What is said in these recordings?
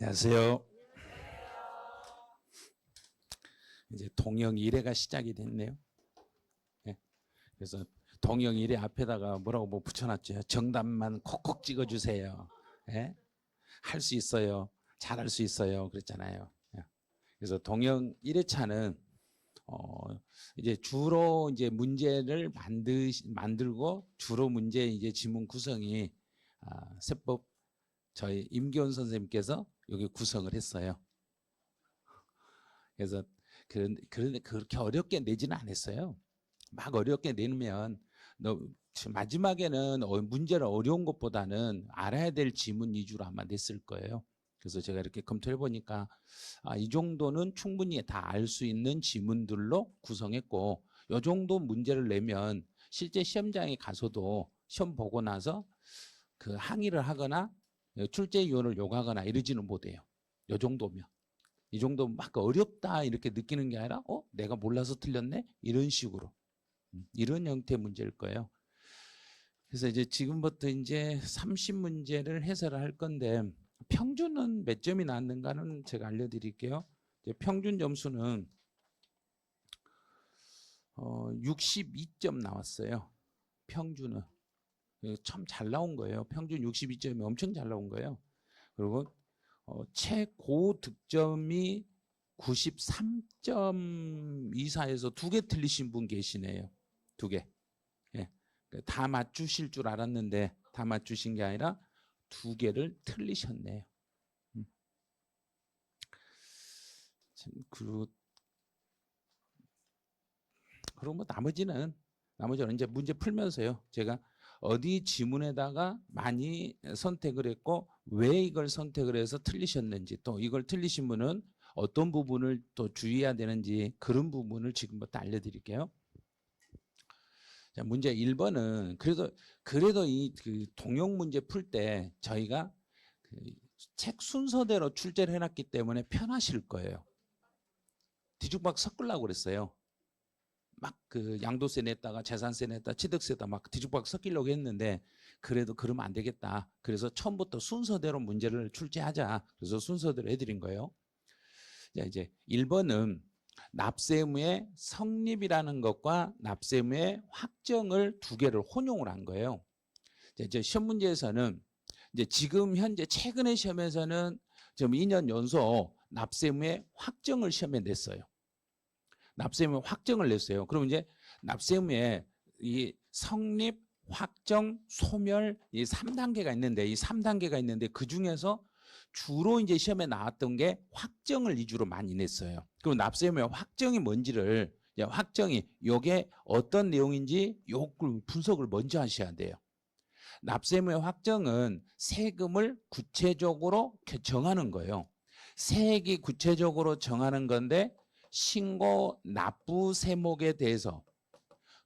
안녕하세요. 이제 동영 1회가 시작이 됐네요. 네. 그래서 동영 1회 앞에다가 뭐라고 뭐 붙여놨죠. 정답만 콕콕 찍어주세요. 네. 할 수 있어요. 잘할 수 있어요. 그랬잖아요. 네. 그래서 동영 1회차는 이제 주로 이제 문제를 만들고 주로 문제 이제 지문 구성이 세법 저희 임기훈 선생님께서 여기 구성을 했어요. 그래서 그렇게 어렵게 내지는 않았어요. 막 어렵게 내면 마지막에는 문제를 어려운 것보다는 알아야 될 지문 위주로 아마 냈을 거예요. 그래서 제가 이렇게 검토해 보니까 이 정도는 충분히 다 알 수 있는 지문들로 구성했고, 이 정도 문제를 내면 실제 시험장에 가서도 시험 보고 나서 그 항의를 하거나 출제 요원을 요구하거나 이러지는 못해요. 이 정도면. 이 정도 막 어렵다 이렇게 느끼는 게 아니라 내가 몰라서 틀렸네? 이런 식으로. 이런 형태의 문제일 거예요. 그래서 이제 지금부터 이제 30문제를 해설을 할 건데, 평균은 몇 점이 나왔는가는 제가 알려드릴게요. 이제 평균 점수는 62점 나왔어요. 평균은. 참 잘 나온 거예요. 평균 62점이 엄청 잘 나온 거예요. 그리고 최고 득점이 93점 이사에서 2개 틀리신 분 계시네요. 2개. 예. 다 맞추실 줄 알았는데 다 맞추신 게 아니라 2개를 틀리셨네요. 그리고 뭐 나머지는 이제 문제 풀면서요. 제가 어디 지문에다가 많이 선택을 했고 왜 이걸 선택을 해서 틀리셨는지, 또 이걸 틀리신 분은 어떤 부분을 또 주의해야 되는지, 그런 부분을 지금부터 알려드릴게요. 자, 문제 1번은 그래도 이 동영 문제 풀 때 저희가 책 순서대로 출제를 해놨기 때문에 편하실 거예요. 뒤죽박 섞으려고 그랬어요. 막 양도세 냈다가 재산세 냈다가 취득세다 막 뒤죽박 섞이려고 했는데, 그래도 그러면 안 되겠다. 그래서 처음부터 순서대로 문제를 출제하자. 그래서 순서대로 해드린 거예요. 자, 이제 1번은 납세의무의 성립이라는 것과 납세의무의 확정을 2개를 혼용을 한 거예요. 이제 시험 문제에서는 이제 지금 현재 최근의 시험에서는 지금 2년 연속 납세의무의 확정을 시험에 냈어요. 납세의무 확정을 냈어요. 그럼 이제 납세의무에 이 성립, 확정, 소멸 이 3단계가 있는데, 그 중에서 주로 이제 시험에 나왔던 게 확정을 위주로 많이 냈어요. 그럼 납세의무의 확정이 뭔지를, 확정이 요게 어떤 내용인지 요걸 분석을 먼저 하셔야 돼요. 납세의무의 확정은 세금을 구체적으로 정하는 거예요. 세액이 구체적으로 정하는 건데, 신고 납부 세목에 대해서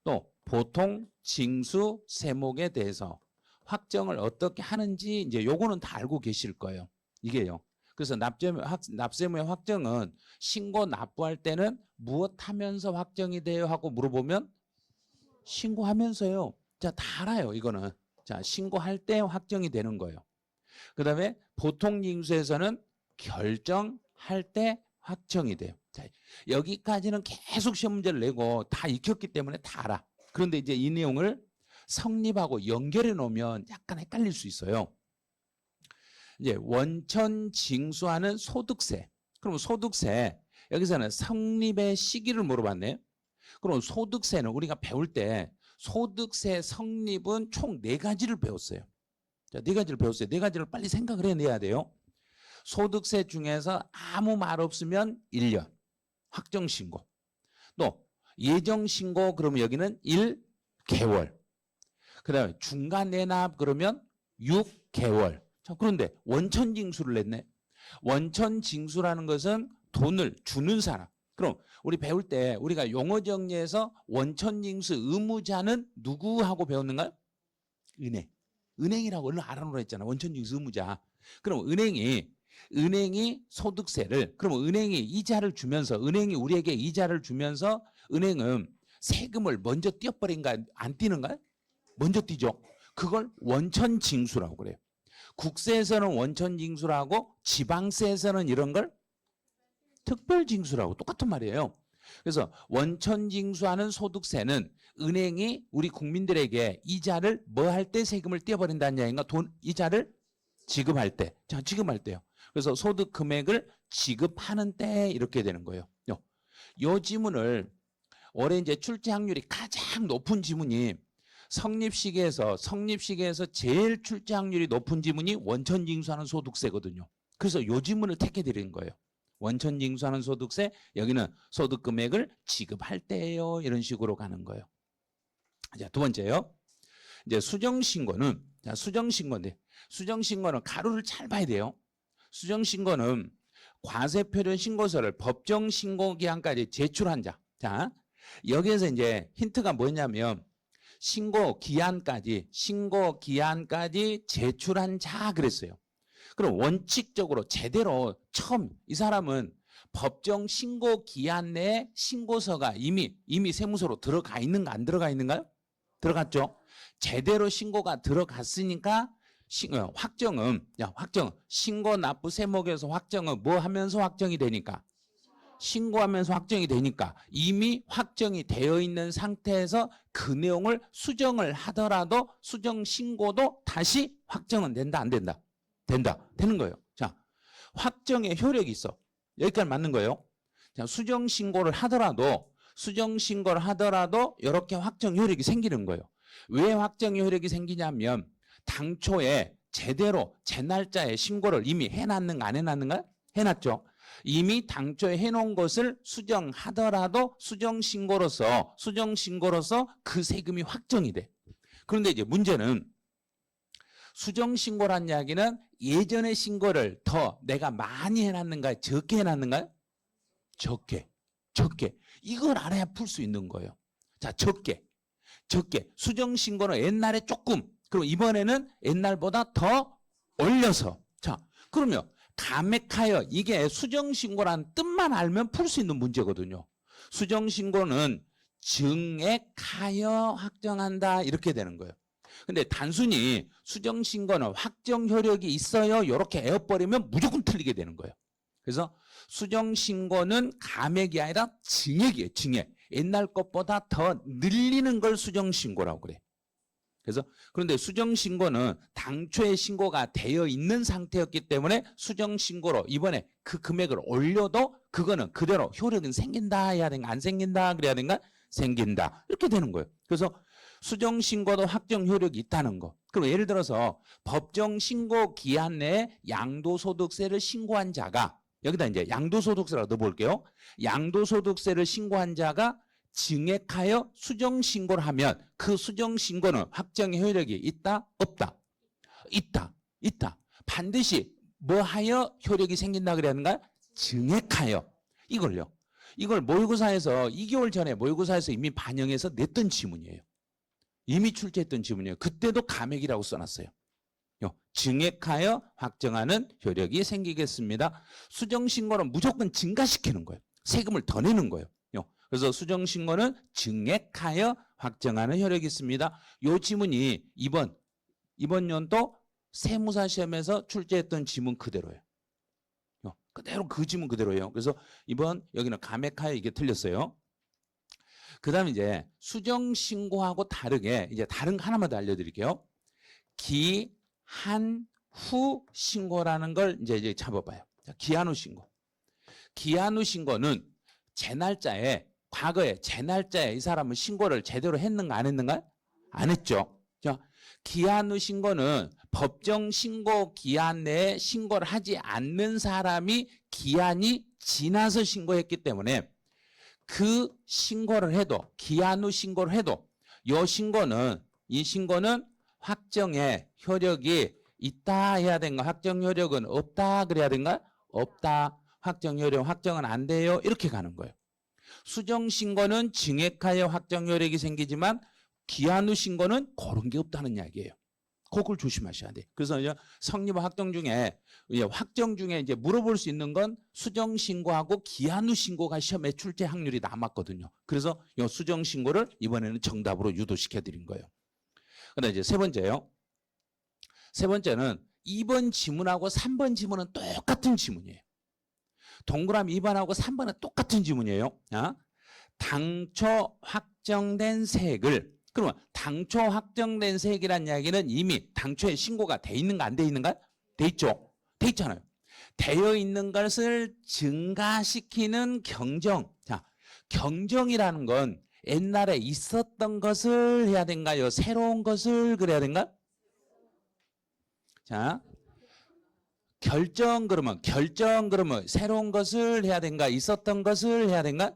또 보통 징수 세목에 대해서 확정을 어떻게 하는지 이제 요거는 다 알고 계실 거예요. 이게요. 그래서 납세의무의 확정은 신고 납부할 때는 무엇 하면서 확정이 돼요 하고 물어보면 신고하면서요. 자, 다 알아요. 이거는. 자, 신고할 때 확정이 되는 거예요. 그다음에 보통 징수에서는 결정할 때 확정이 돼요. 자, 여기까지는 계속 시험 문제를 내고 다 익혔기 때문에 다 알아. 그런데 이제 이 내용을 성립하고 연결해 놓으면 약간 헷갈릴 수 있어요. 이제 원천 징수하는 소득세. 그럼 소득세, 여기서는 성립의 시기를 물어봤네요. 그럼 소득세는 우리가 배울 때 소득세 성립은 총 4가지를 배웠어요. 자, 4가지를 배웠어요. 4가지를 빨리 생각을 해내야 돼요. 소득세 중에서 아무 말 없으면 1년 확정신고, 또 예정신고 그러면 여기는 1개월, 그 다음에 중간내납 그러면 6개월. 자, 그런데 원천징수를 냈네. 원천징수라는 것은 돈을 주는 사람. 그럼 우리 배울 때 우리가 용어 정리에서 원천징수 의무자는 누구하고 배웠는가요? 은행이라고 얼른 알아놓으라 했잖아. 원천징수 의무자. 그럼 은행이 소득세를, 그러면 은행이 이자를 주면서, 은행이 우리에게 이자를 주면서 은행은 세금을 먼저 띄어버린가 안 띄는가요? 먼저 띄죠. 그걸 원천징수라고 그래요. 국세에서는 원천징수라고 지방세에서는 이런 걸 특별징수라고 똑같은 말이에요. 그래서 원천징수하는 소득세는 은행이 우리 국민들에게 이자를 뭐 할 때 세금을 떼어버린다는 이야기인가? 돈 이자를 지급할 때. 자, 지급할 때요. 그래서 소득 금액을 지급하는 때 이렇게 되는 거예요. 요 지문을 올해 이제 출제 확률이 가장 높은 지문이 성립시계에서 제일 출제 확률이 높은 지문이 원천징수하는 소득세거든요. 그래서 요 지문을 택해 드리는 거예요. 원천징수하는 소득세, 여기는 소득 금액을 지급할 때예요. 이런 식으로 가는 거예요. 자, 두 번째요. 이제 수정신고는, 자, 수정신고인데, 수정신고는 가로를 잘 봐야 돼요. 수정신고는 과세표준 신고서를 법정 신고 기한까지 제출한 자. 자, 여기에서 이제 힌트가 뭐냐면 신고 기한까지 제출한 자 그랬어요. 그럼 원칙적으로 제대로 처음 이 사람은 법정 신고 기한 내에 신고서가 이미 세무서로 들어가 있는가 안 들어가 있는가요? 들어갔죠. 제대로 신고가 들어갔으니까 확정은 신고 납부 세목에서 확정은 뭐 하면서 확정이 되니까 신고하면서 확정이 되니까 이미 확정이 되어 있는 상태에서 그 내용을 수정을 하더라도 수정 신고도 다시 확정은 된다 안 된다? 된다. 되는 거예요. 자, 확정의 효력이 있어. 여기까지 맞는 거예요. 자, 수정 신고를 하더라도 이렇게 확정 효력이 생기는 거예요. 왜 확정 효력이 생기냐면 당초에 제대로 제 날짜에 신고를 이미 해놨는가 안 해놨는가? 해놨죠. 이미 당초에 해놓은 것을 수정하더라도 수정신고로서 그 세금이 확정이 돼. 그런데 이제 문제는 수정신고란 이야기는 예전의 신고를 더 내가 많이 해놨는가요? 적게 해놨는가요? 적게. 이걸 알아야 풀 수 있는 거예요. 자, 적게. 수정신고는 옛날에 조금, 그리고 이번에는 옛날보다 더 올려서. 자, 그러면 감액하여, 이게 수정신고라는 뜻만 알면 풀 수 있는 문제거든요. 수정신고는 증액하여 확정한다 이렇게 되는 거예요. 근데 단순히 수정신고는 확정 효력이 있어요 이렇게 에어버리면 무조건 틀리게 되는 거예요. 그래서 수정신고는 감액이 아니라 증액이에요. 증액. 옛날 것보다 더 늘리는 걸 수정신고라고 그래. 그래서 그런데 수정신고는 당초에 신고가 되어 있는 상태였기 때문에 수정신고로 이번에 그 금액을 올려도 그거는 그대로 효력은 생긴다 해야 되는가 안 생긴다 그래야 되는가 생긴다 이렇게 되는 거예요. 그래서 수정신고도 확정 효력이 있다는 거. 그럼 예를 들어서 법정신고 기한 내에 양도소득세를 신고한 자가 여기다 이제 양도소득세라고 넣어볼게요. 양도소득세를 신고한 자가 증액하여 수정신고를 하면 그 수정신고는 확정의 효력이 있다? 없다? 있다. 반드시 뭐 하여 효력이 생긴다 그래야 하는가? 증액하여. 이걸 모의고사에서 2개월 전에 모의고사에서 이미 반영해서 냈던 지문이에요. 이미 출제했던 지문이에요. 그때도 감액이라고 써놨어요. 증액하여 확정하는 효력이 생기겠습니다. 수정신고는 무조건 증가시키는 거예요. 세금을 더 내는 거예요. 그래서 수정신고는 증액하여 확정하는 효력이 있습니다. 이 지문이 이번 연도 세무사 시험에서 출제했던 지문 그대로예요. 그대로 그 지문 그대로예요. 그래서 이번 여기는 감액하여 이게 틀렸어요. 그 다음에 이제 수정신고하고 다르게 이제 다른 거 하나만 더 알려드릴게요. 기한 후 신고라는 걸 이제 잡아봐요. 기한 후 신고. 기한 후 신고는 제 날짜에 과거에 제 날짜에 이 사람은 신고를 제대로 했는가 안 했는가? 안 했죠. 자, 기한 후 신고는 법정 신고 기한 내에 신고를 하지 않는 사람이 기한이 지나서 신고했기 때문에 그 신고를 해도 기한 후 신고를 해도 이 신고는 확정의 효력이 있다 해야 되는가? 확정 효력은 없다 그래야 되는가? 없다. 확정 효력 확정은 안 돼요. 이렇게 가는 거예요. 수정 신고는 증액하여 확정 효력이 생기지만 기한 후 신고는 그런 게 없다는 이야기예요. 그걸 조심하셔야 돼요. 그래서 이제 성립 확정 중에 이제 물어볼 수 있는 건 수정 신고하고 기한 후 신고가 시험에 출제 확률이 남았거든요. 그래서 이 수정 신고를 이번에는 정답으로 유도시켜 드린 거예요. 그다음 이제 세 번째요. 세 번째는 2번 지문하고 3번 지문은 똑같은 지문이에요. 동그라미 2번하고 3번은 똑같은 지문이에요. 당초 확정된 세액을, 그러면 당초 확정된 세액이란 이야기는 이미 당초에 신고가 돼 있는가 안 돼 있는가? 돼 있죠. 돼 있잖아요. 되어 있는 것을 증가시키는 경정. 자, 경정이라는 건 옛날에 있었던 것을 해야 된가요? 새로운 것을 그래야 된가? 자, 결정 그러면 새로운 것을 해야 된가? 있었던 것을 해야 된가?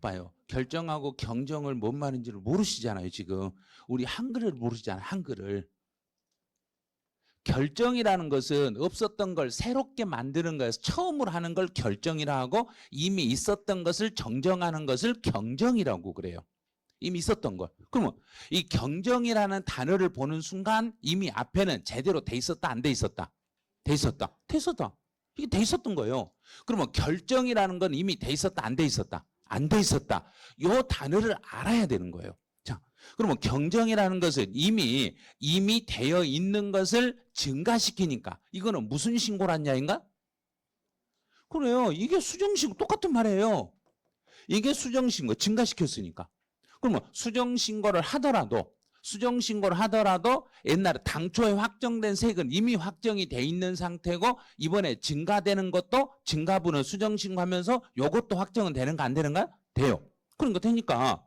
봐요. 결정하고 경정을 뭔 말인지를 모르시잖아요. 지금 우리 한글을 모르시잖아요. 한글을. 결정이라는 것은 없었던 걸 새롭게 만드는 거에서 처음으로 하는 걸 결정이라 하고, 이미 있었던 것을 정정하는 것을 경정이라고 그래요. 이미 있었던 걸. 그러면 이 경정이라는 단어를 보는 순간 이미 앞에는 제대로 돼 있었다 안 돼 있었다? 돼 있었다. 돼 있었다. 이게 돼 있었던 거예요. 그러면 결정이라는 건 이미 돼 있었다 안 돼 있었다? 안 돼 있었다. 이 단어를 알아야 되는 거예요. 자, 그러면 경정이라는 것은 이미 되어 있는 것을 증가시키니까 이거는 무슨 신고란 야인가? 그래요. 이게 수정신고 똑같은 말이에요. 이게 수정신고 증가시켰으니까. 그러면 수정신고를 하더라도 옛날에 당초에 확정된 세액은 이미 확정이 돼 있는 상태고, 이번에 증가되는 것도 증가분을 수정신고하면서 이것도 확정은 되는가 안 되는가? 돼요. 그러니까 되니까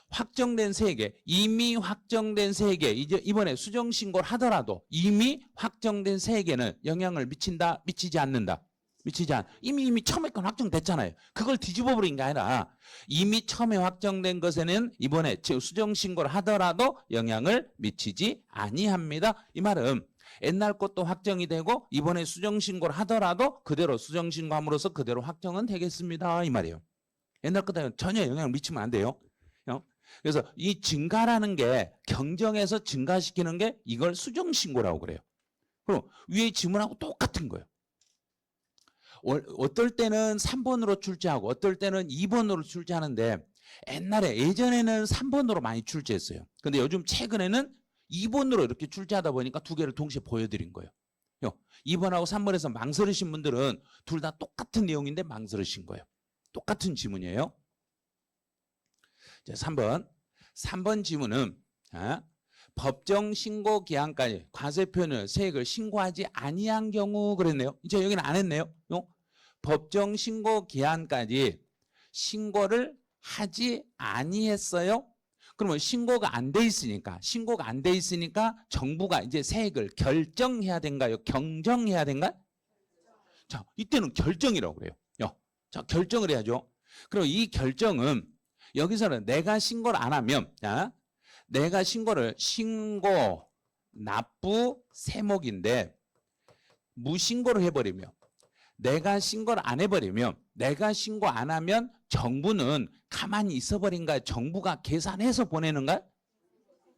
확정된 세액에, 이미 확정된 세액에 이제 이번에 수정신고를 하더라도 이미 확정된 세액에는 영향을 미친다? 미치지 않는다? 미치지 않. 이미 처음에 건 확정됐잖아요. 그걸 뒤집어 버린 게 아니라 이미 처음에 확정된 것에는 이번에 수정신고를 하더라도 영향을 미치지 아니합니다. 이 말은 옛날 것도 확정이 되고 이번에 수정신고를 하더라도 그대로 수정신고함으로써 그대로 확정은 되겠습니다. 이 말이에요. 옛날 것도 전혀 영향을 미치면 안 돼요. 그래서 이 증가라는 게 경정에서 증가시키는 게 이걸 수정신고라고 그래요. 그럼 위에 지문하고 똑같은 거예요. 어떨 때는 3번으로 출제하고 어떨 때는 2번으로 출제하는데, 예전에는 3번으로 많이 출제했어요. 근데 요즘 최근에는 2번으로 이렇게 출제하다 보니까 두 개를 동시에 보여드린 거예요. 2번하고 3번에서 망설이신 분들은 둘 다 똑같은 내용인데 망설이신 거예요. 똑같은 지문이에요. 자, 3번 지문은 법정 신고 기한까지 과세표는 세액을 신고하지 아니한 경우 그랬네요. 이제 여기는 안 했네요. 법정 신고 기한까지 신고를 하지 아니했어요. 그러면 신고가 안 돼 있으니까 정부가 이제 세액을 결정해야 된가요? 경정해야 된가? 자, 이때는 결정이라고 그래요. 자, 결정을 해야죠. 그럼 이 결정은 여기서는 내가 신고를 안 하면, 내가 신고, 납부, 세목인데 무신고를 해버리면, 내가 신고를 안 해버리면, 내가 신고 안 하면 정부는 가만히 있어버린가요? 정부가 계산해서 보내는가요?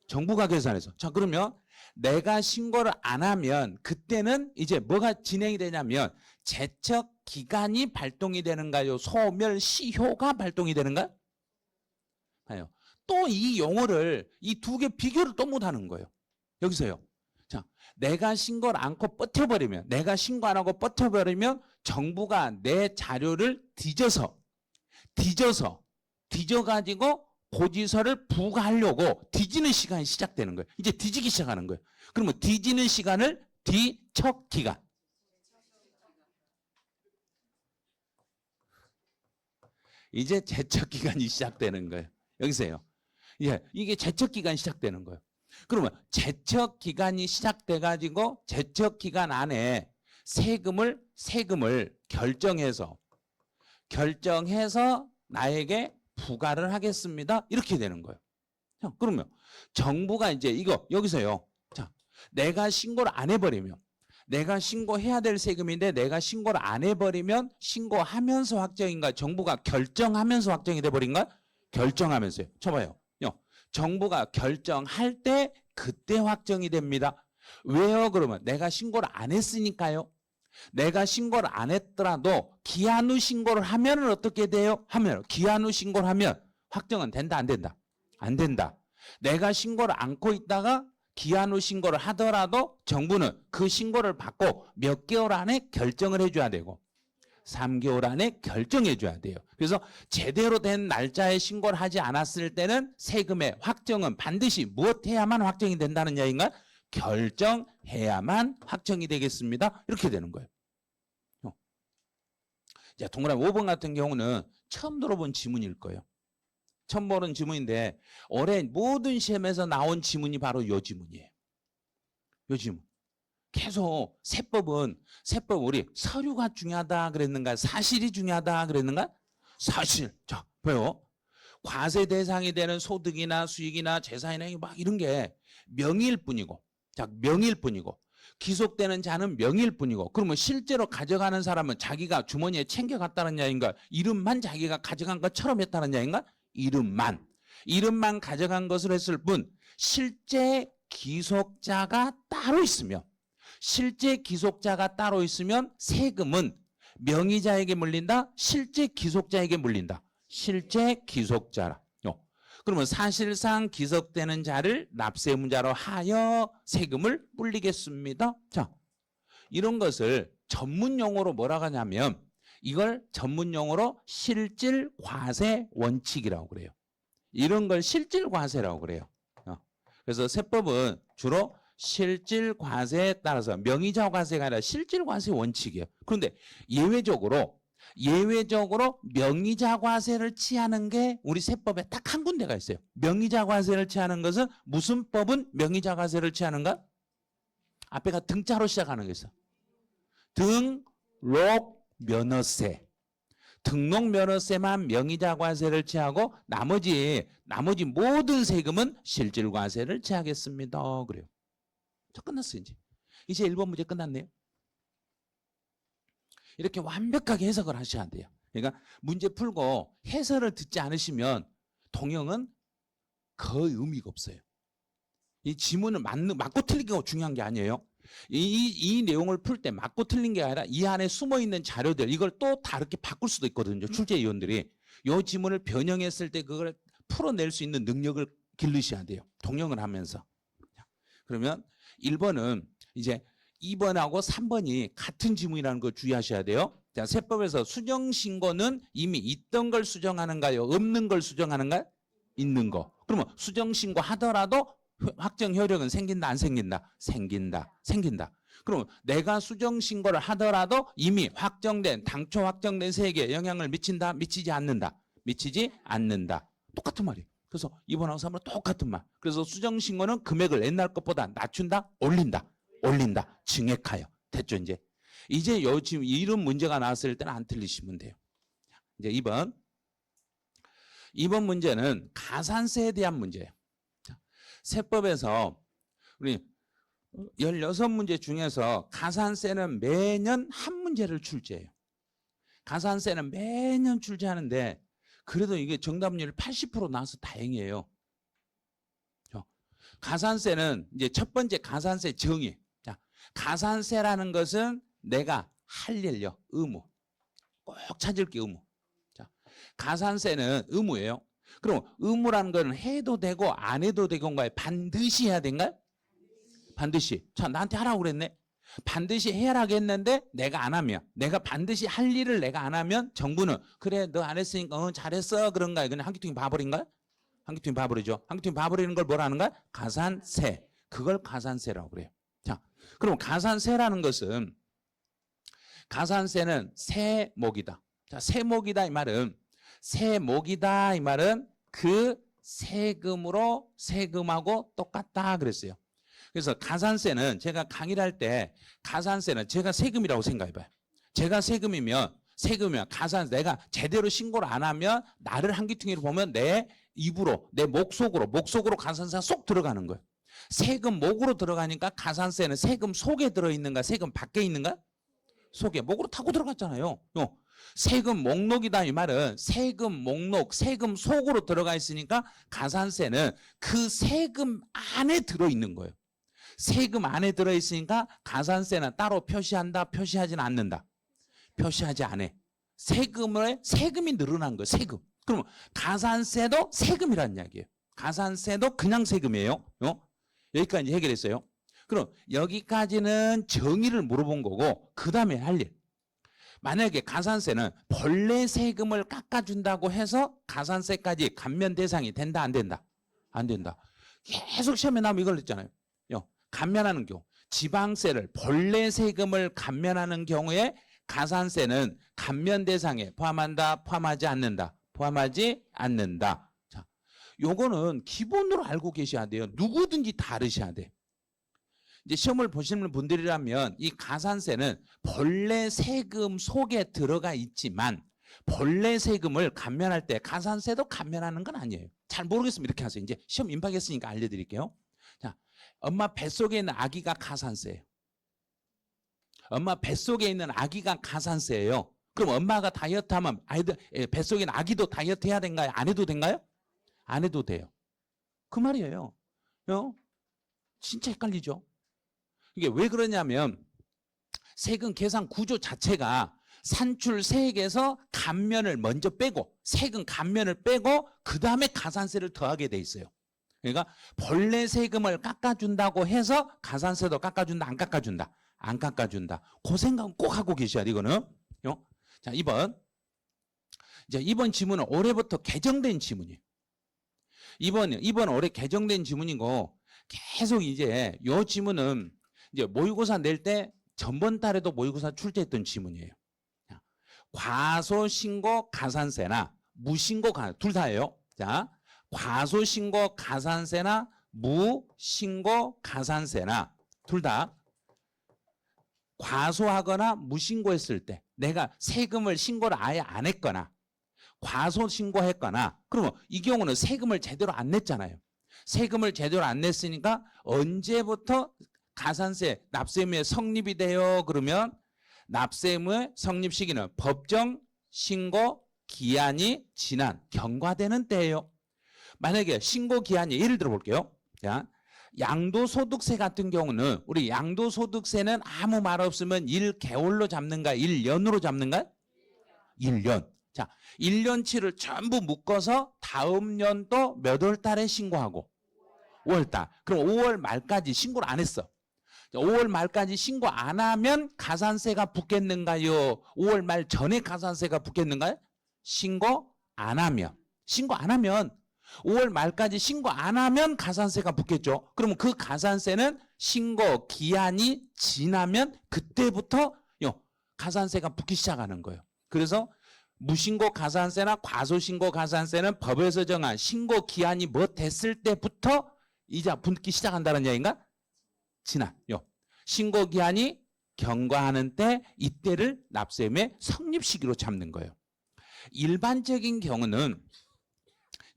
정부가 계산해서. 자, 그러면 내가 신고를 안 하면 그때는 이제 뭐가 진행이 되냐면 제척 기간이 발동이 되는가요? 소멸시효가 발동이 되는가요? 아니요. 또 이 용어를, 이 두 개 비교를 또 못하는 거예요. 여기서요. 자, 내가 신고를 않고 버텨버리면, 내가 신고 안 하고 버텨버리면 정부가 내 자료를 뒤져가지고 고지서를 부과하려고 뒤지는 시간이 시작되는 거예요. 이제 뒤지기 시작하는 거예요. 그러면 뒤지는 시간을 뒤척기간. 이제 제척기간이 시작되는 거예요. 여기서요. 이게 제척기간이 시작되는 거예요. 그러면 제척기간이 시작돼가지고 제척기간 안에 세금을 결정해서 나에게 부과를 하겠습니다. 이렇게 되는 거예요. 그러면 정부가 이제 여기서요. 자, 내가 신고를 안 해버리면, 내가 신고해야 될 세금인데 내가 신고를 안 해버리면 신고하면서 확정인가? 정부가 결정하면서 확정이 돼버린가? 결정하면서요. 쳐봐요. 정부가 결정할 때 그때 확정이 됩니다. 왜요? 그러면 내가 신고를 안 했으니까요. 내가 신고를 안 했더라도 기한 후 신고를 하면 어떻게 돼요? 기한 후 신고를 하면 확정은 된다 안 된다? 안 된다. 내가 신고를 안고 있다가 기한 후 신고를 하더라도 정부는 그 신고를 받고 몇 개월 안에 결정을 해줘야 되고 3개월 안에 결정해 줘야 돼요. 그래서 제대로 된 날짜에 신고를 하지 않았을 때는 세금의 확정은 반드시 무엇해야만 확정이 된다는 이야기인가? 결정해야만 확정이 되겠습니다. 이렇게 되는 거예요. 자, 동그라미 5번 같은 경우는 처음 들어본 지문일 거예요. 처음 보는 지문인데 올해 모든 시험에서 나온 지문이 바로 이 지문이에요. 이 지문. 계속 세법 우리 서류가 중요하다 그랬는가? 사실이 중요하다 그랬는가? 사실. 자, 봐요. 과세 대상이 되는 소득이나 수익이나 재산이나 막 이런 게 명의일 뿐이고, 자, 명의일 뿐이고, 기속되는 자는 명의일 뿐이고, 그러면 실제로 가져가는 사람은 자기가 주머니에 챙겨갔다는 야인가? 이름만 자기가 가져간 것처럼 했다는 야인가? 이름만 가져간 것을 했을 뿐, 실제 기속자가 따로 있으면, 세금은 명의자에게 물린다? 실제 기속자에게 물린다? 실제 기속자라. 그러면 사실상 기속되는 자를 납세의무자로 하여 세금을 물리겠습니다. 자, 이런 것을 전문용어로 뭐라고 하냐면 이걸 전문용어로 실질과세 원칙이라고 그래요. 이런 걸 실질과세라고 그래요. 그래서 세법은 주로 실질과세에 따라서 명의자 과세가 아니라 실질과세 원칙이에요. 그런데 예외적으로 명의자 과세를 취하는 게 우리 세법에 딱 한 군데가 있어요. 명의자 과세를 취하는 것은 무슨 법은 명의자 과세를 취하는가? 앞에가 등자로 시작하는 게 있어. 등록면허세. 등록면허세만 명의자 과세를 취하고 나머지 모든 세금은 실질과세를 취하겠습니다. 그래요. 저 끝났어요. 이제 1번 문제 끝났네요. 이렇게 완벽하게 해석을 하셔야 돼요. 그러니까 문제 풀고 해설을 듣지 않으시면 동영은 거의 의미가 없어요. 이 지문을 맞고 틀린 게 중요한 게 아니에요. 이 내용을 풀 때 맞고 틀린 게 아니라 이 안에 숨어있는 자료들 이걸 또 다르게 바꿀 수도 있거든요. 출제위원들이. 이 지문을 변형했을 때 그걸 풀어낼 수 있는 능력을 기르셔야 돼요. 동영을 하면서. 그러면 1번은 이제 2번하고 3번이 같은 지문이라는 걸 주의하셔야 돼요. 자, 세법에서 수정신고는 이미 있던 걸 수정하는가요? 없는 걸 수정하는가요? 있는 거. 그러면 수정신고 하더라도 확정 효력은 생긴다, 안 생긴다? 생긴다. 그럼 내가 수정신고를 하더라도 이미 당초 확정된 세액에 영향을 미친다, 미치지 않는다? 미치지 않는다. 똑같은 말이에요. 그래서 2번하고 3번은 똑같은 말. 그래서 수정신고는 금액을 옛날 것보다 낮춘다, 올린다. 증액하여. 됐죠, 이제. 지금 이런 문제가 나왔을 때는 안 틀리시면 돼요. 이제 2번. 2번 문제는 가산세에 대한 문제예요. 세법에서 우리 16문제 중에서 가산세는 매년 한 문제를 출제해요. 가산세는 매년 출제하는데 그래도 이게 정답률이 80% 나와서 다행이에요. 가산세는 이제 첫 번째 가산세 정의. 자, 가산세라는 것은 내가 할 일요. 의무. 꼭 찾을 게 의무. 자, 가산세는 의무예요. 그럼 의무라는 건 해도 되고 안 해도 되고인가요? 반드시 해야 된가요? 반드시. 자, 나한테 하라고 그랬네. 반드시 해야라고 했는데 내가 안 하면, 내가 반드시 할 일을 내가 안 하면 정부는 그래 너 안 했으니까 잘했어 그런가요? 그냥 한기퉁이 바버린가요? 한기퉁이 바버리죠. 한기퉁이 바버리는 걸 뭐라 하는가? 가산세. 그걸 가산세라고 그래요. 자, 그럼 가산세라는 것은 가산세는 세목이다. 자, 세목이다 이 말은 그 세금하고 똑같다 그랬어요. 그래서 가산세는 제가 강의를 할 때 가산세는 제가 세금이라고 생각해봐요. 제가 세금이면 가산세 내가 제대로 신고를 안 하면 나를 한기퉁이로 보면 내 입으로 내 목 속으로 가산세가 쏙 들어가는 거예요. 세금 목으로 들어가니까 가산세는 세금 속에 들어있는가 세금 밖에 있는가? 속에 목으로 타고 들어갔잖아요. 세금 목록이다 이 말은 세금 목록 세금 속으로 들어가 있으니까 가산세는 그 세금 안에 들어있는 거예요. 세금 안에 들어있으니까 가산세는 따로 표시한다 표시하지는 않는다. 표시하지 않아. 세금이 늘어난 거예요. 세금. 그러면 가산세도 세금이란 이야기예요. 가산세도 그냥 세금이에요. 여기까지 해결했어요. 그럼 여기까지는 정의를 물어본 거고 그 다음에 할 일. 만약에 가산세는 본래 세금을 깎아준다고 해서 가산세까지 감면 대상이 된다 안 된다? 안 된다. 계속 시험에 나오면 이걸 했잖아요. 감면하는 경우. 지방세를 본래 세금을 감면하는 경우에 가산세는 감면 대상에 포함한다, 포함하지 않는다, 포함하지 않는다. 자, 요거는 기본으로 알고 계셔야 돼요. 누구든지 다 알으셔야 돼. 이제 시험을 보시는 분들이라면 이 가산세는 본래 세금 속에 들어가 있지만 본래 세금을 감면할 때 가산세도 감면하는 건 아니에요. 잘 모르겠으면 이렇게 하세요. 이제 시험 임박했으니까 알려드릴게요. 자, 엄마 뱃속에 있는 아기가 가산세예요. 엄마 뱃속에 있는 아기가 가산세예요. 그럼 엄마가 다이어트하면 아이들 뱃속에 있는 아기도 다이어트 해야 된가요? 안 해도 된가요? 안 해도 돼요. 그 말이에요. 진짜 헷갈리죠? 이게 왜 그러냐면 세금 계산 구조 자체가 산출세액에서 감면을 먼저 빼고 세금 감면을 빼고 그 다음에 가산세를 더하게 돼 있어요. 그러니까 본래 세금을 깎아준다고 해서 가산세도 깎아준다 안 깎아준다? 안 깎아준다. 그 생각은 꼭 하고 계셔야 돼 이거는. 자 2번. 이제 이번 지문은 올해부터 개정된 지문이에요. 이번 올해 개정된 지문이고 계속 이제 요 지문은 이제 모의고사 낼 때 전번 달에도 모의고사 출제했던 지문이에요. 과소신고 가산세나 무신고 둘 다예요. 자, 과소신고 가산세나 무신고 가산세나 둘 다 과소하거나 무신고했을 때 내가 세금을 신고를 아예 안 했거나 과소신고했거나 그러면 이 경우는 세금을 제대로 안 냈잖아요. 세금을 제대로 안 냈으니까 언제부터 가산세 납세의무에 성립이 돼요? 그러면 납세의무의 성립 시기는 법정 신고 기한이 지난 경과되는 때예요. 만약에 신고 기한이 예를 들어 볼게요. 자, 양도소득세 같은 경우는 우리 양도소득세는 아무 말 없으면 1개월로 잡는가 1년으로 잡는가? 1년. 자, 1년치를 전부 묶어서 다음 년도 몇 월 달에 신고하고 5월 달. 그럼 5월 말까지 신고를 안 했어. 5월 말까지 신고 안 하면 가산세가 붙겠는가요? 5월 말 전에 가산세가 붙겠는가요? 신고 안 하면. 신고 안 하면 5월 말까지 신고 안 하면 가산세가 붙겠죠. 그러면 그 가산세는 신고 기한이 지나면 그때부터 가산세가 붙기 시작하는 거예요. 그래서 무신고 가산세나 과소신고 가산세는 법에서 정한 신고 기한이 뭐 됐을 때부터 이자 붙기 시작한다는 얘기인가? 지나요. 신고 기한이 경과하는 때 이때를 납세의무의 성립 시기로 잡는 거예요. 일반적인 경우는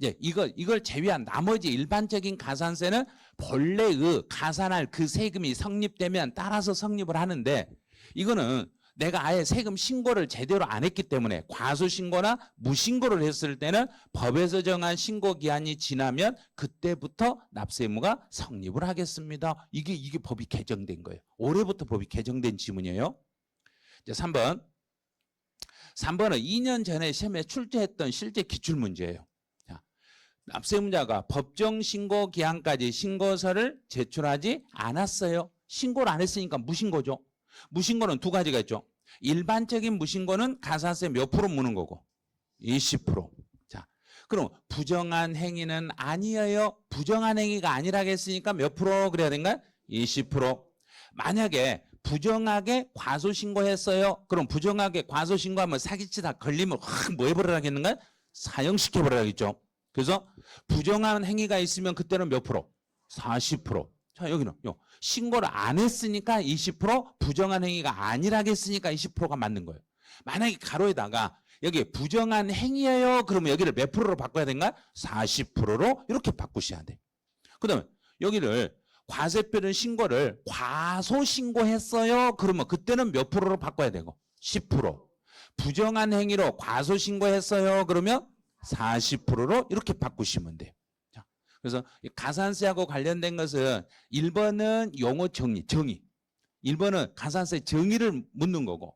이제 이걸 제외한 나머지 일반적인 가산세는 본래의 가산할 그 세금이 성립되면 따라서 성립을 하는데 이거는 내가 아예 세금 신고를 제대로 안 했기 때문에 과소신고나 무신고를 했을 때는 법에서 정한 신고 기한이 지나면 그때부터 납세 의무가 성립을 하겠습니다. 이게 법이 개정된 거예요. 올해부터 법이 개정된 지문이에요. 이제 3번. 3번은 2년 전에 시험에 출제했던 실제 기출문제예요. 자, 납세의무자가 법정 신고 기한까지 신고서를 제출하지 않았어요. 신고를 안 했으니까 무신고죠. 무신고는 두 가지가 있죠. 일반적인 무신고는 가산세 몇 프로 무는 거고 20%. 자, 그럼 부정한 행위는 아니에요. 부정한 행위가 아니라겠으니까 몇 프로 그래야 되는가? 20%. 만약에 부정하게 과소신고했어요. 그럼 부정하게 과소신고하면 사기치다 걸리면 확 뭐 해버려야겠는가? 사형시켜버려야겠죠. 그래서 부정한 행위가 있으면 그때는 몇 프로? 40%. 자, 여기는 신고를 안 했으니까 20%, 부정한 행위가 아니라겠으니까 20%가 맞는 거예요. 만약에 가로에다가 여기 부정한 행위예요. 그러면 여기를 몇 프로로 바꿔야 되는가? 40%로 이렇게 바꾸셔야 돼. 그다음에 여기를 과세표는 신고를 과소신고했어요. 그러면 그때는 몇 프로로 바꿔야 되고? 10%. 부정한 행위로 과소신고했어요. 그러면 40%로 이렇게 바꾸시면 돼요. 그래서 가산세하고 관련된 것은 1번은 용어 정의. 1번은 가산세 정의를 묻는 거고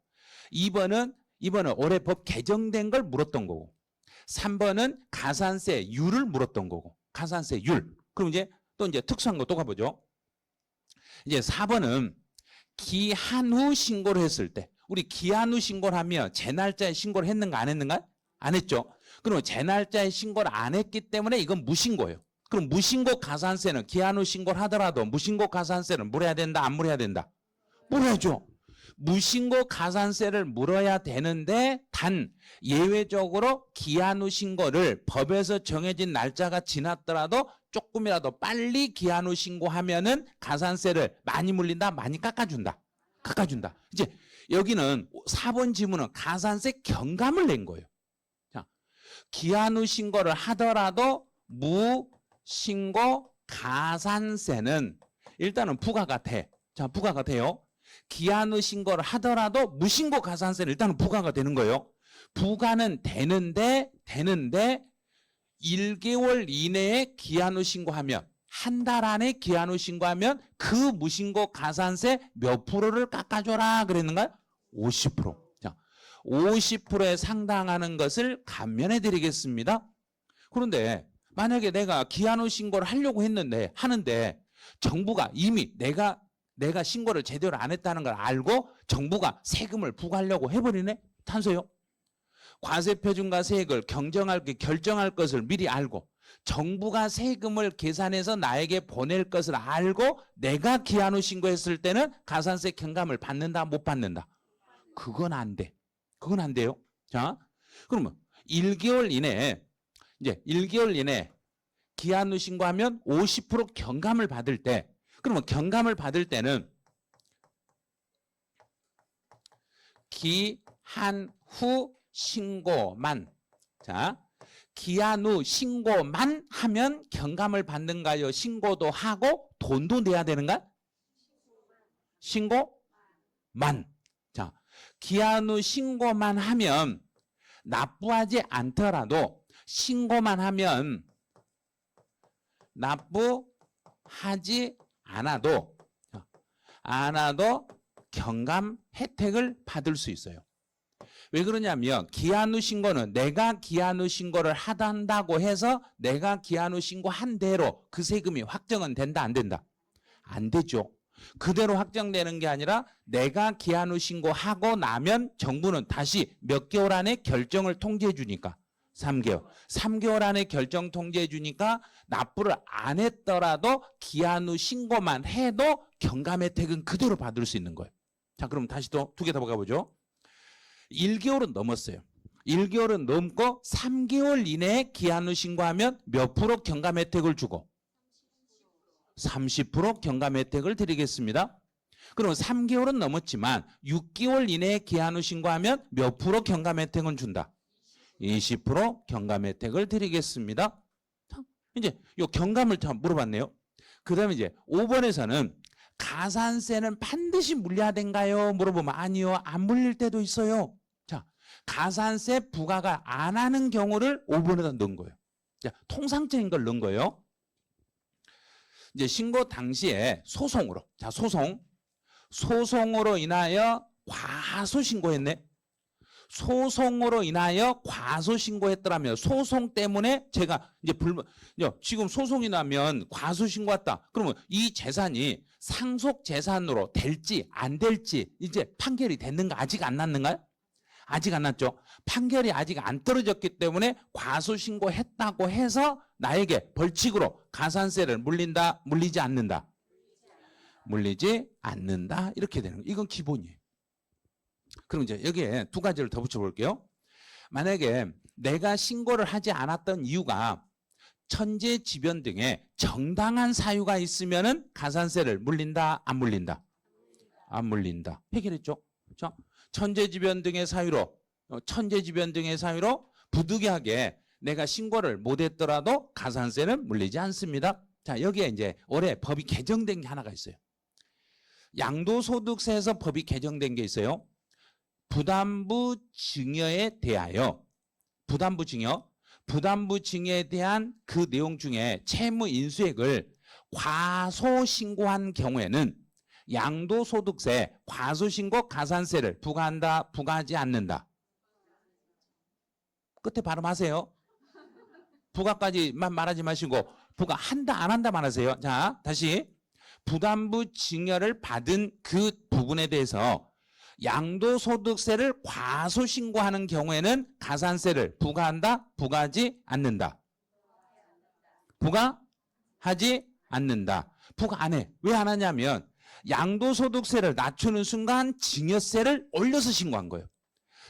2번은 올해 법 개정된 걸 물었던 거고 3번은 가산세율을 물었던 거고 가산세율. 그럼 이제 또 특수한 거 또 가보죠. 이제 4번은 기한 후 신고를 했을 때, 우리 기한 후 신고를 하면 제 날짜에 신고를 했는가 안 했는가? 안 했죠. 그럼 제 날짜에 신고를 안 했기 때문에 이건 무신고예요. 그럼 무신고 가산세는 기한 후 신고를 하더라도 무신고 가산세는 물어야 된다 안 물어야 된다? 물어야죠. 무신고 가산세를 물어야 되는데 단 예외적으로 기한 후 신고를 법에서 정해진 날짜가 지났더라도 조금이라도 빨리 기한 후 신고하면은 가산세를 많이 물린다 많이 깎아준다. 깎아준다. 이제 여기는 4번 지문은 가산세 경감을 낸 거예요. 자, 기한 후 신고를 하더라도 무신고 가산세는 일단은 부과가 돼. 자, 부과가 돼요. 기한 후 신고를 하더라도 무신고 가산세는 일단은 부과가 되는 거예요. 부과는 되는데 1개월 이내에 기한 후 신고하면 한 달 안에 기한 후 신고하면 그 무신고 가산세 몇 프로를 깎아줘라 그랬는가요? 50%. 자, 50%에 상당하는 것을 감면해 드리겠습니다. 그런데 만약에 내가 기한 후 신고를 하려고 하는데 정부가 이미 내가 신고를 제대로 안 했다는 걸 알고 정부가 세금을 부과하려고 해버리네? 탄소요. 과세표준과 세액을 결정할 것을 미리 알고 정부가 세금을 계산해서 나에게 보낼 것을 알고 내가 기한 후 신고했을 때는 가산세 경감을 받는다 못 받는다? 그건 안 돼. 그건 안 돼요. 자, 그러면 1개월 이내에 기한 후 신고하면 50% 경감을 받을 때, 그러면 경감을 받을 때는 기한 후 신고만, 자, 기한 후 신고만 하면 경감을 받는가요? 신고도 하고 돈도 내야 되는가? 신고만. 자, 기한 후 신고만 하면 납부하지 않더라도 신고만 하면 납부하지 않아도 경감 혜택을 받을 수 있어요. 왜 그러냐면 기한 후 신고는 내가 기한 후 신고를 한다고 해서 내가 기한 후 신고한 대로 그 세금이 확정은 된다 안 된다? 안 되죠. 그대로 확정되는 게 아니라 내가 기한 후 신고하고 나면 정부는 다시 몇 개월 안에 결정을 통지해 주니까 3개월. 3개월 안에 결정 통지해 주니까 납부를 안 했더라도 기한 후 신고만 해도 경감 혜택은 그대로 받을 수 있는 거예요. 자, 그럼 다시 또 두 개 더 가보죠. 1개월은 넘었어요. 1개월은 넘고 3개월 이내에 기한 후 신고하면 몇 프로 경감 혜택을 주고 30% 경감 혜택을 드리겠습니다. 그럼 3개월은 넘었지만 6개월 이내에 기한 후 신고하면 몇 프로 경감 혜택은 준다? 20% 경감 혜택을 드리겠습니다. 이제 이 경감을 참 물어봤네요. 그 다음에 이제 5번에서는 가산세는 반드시 물려야 된가요? 물어보면 아니요. 안 물릴 때도 있어요. 자, 가산세 부과가 안 하는 경우를 5번에다 넣은 거예요. 자, 통상적인 걸 넣은 거예요. 이제 신고 당시에 소송으로. 자, 소송으로 인하여 과소신고했네. 소송으로 인하여 과소신고했더라면 소송 때문에 제가 이제 지금 소송이 나면 과소신고했다. 그러면 이 재산이 상속재산으로 될지 안 될지 이제 판결이 됐는가? 아직 안 났는가요? 아직 안 났죠. 판결이 아직 안 떨어졌기 때문에 과소신고했다고 해서 나에게 벌칙으로 가산세를 물린다? 물리지 않는다? 물리지 않는다. 이렇게 되는 거예요. 이건 기본이에요. 그럼 이제 여기에 두 가지를 더 붙여볼게요. 만약에 내가 신고를 하지 않았던 이유가 천재지변 등의 정당한 사유가 있으면은 가산세를 물린다, 안 물린다? 안 물린다. 해결했죠? 자, 천재지변 등의 사유로 부득이하게 내가 신고를 못했더라도 가산세는 물리지 않습니다. 자, 여기에 이제 올해 법이 개정된 게 하나가 있어요. 양도소득세에서 법이 개정된 게 있어요. 부담부 증여에 대하여 부담부 증여에 대한 그 내용 중에 채무 인수액을 과소신고한 경우에는 양도소득세 과소신고 가산세를 부과한다, 부과하지 않는다. 끝에 발음하세요. 부과까지만 말하지 마시고 부과한다, 안 한다 말하세요. 자, 다시 부담부 증여를 받은 그 부분에 대해서 양도소득세를 과소신고하는 경우에는 가산세를 부과한다? 부과하지 않는다? 부과하지 않는다. 부과 안 해. 왜 안 하냐면 양도소득세를 낮추는 순간 증여세를 올려서 신고한 거예요.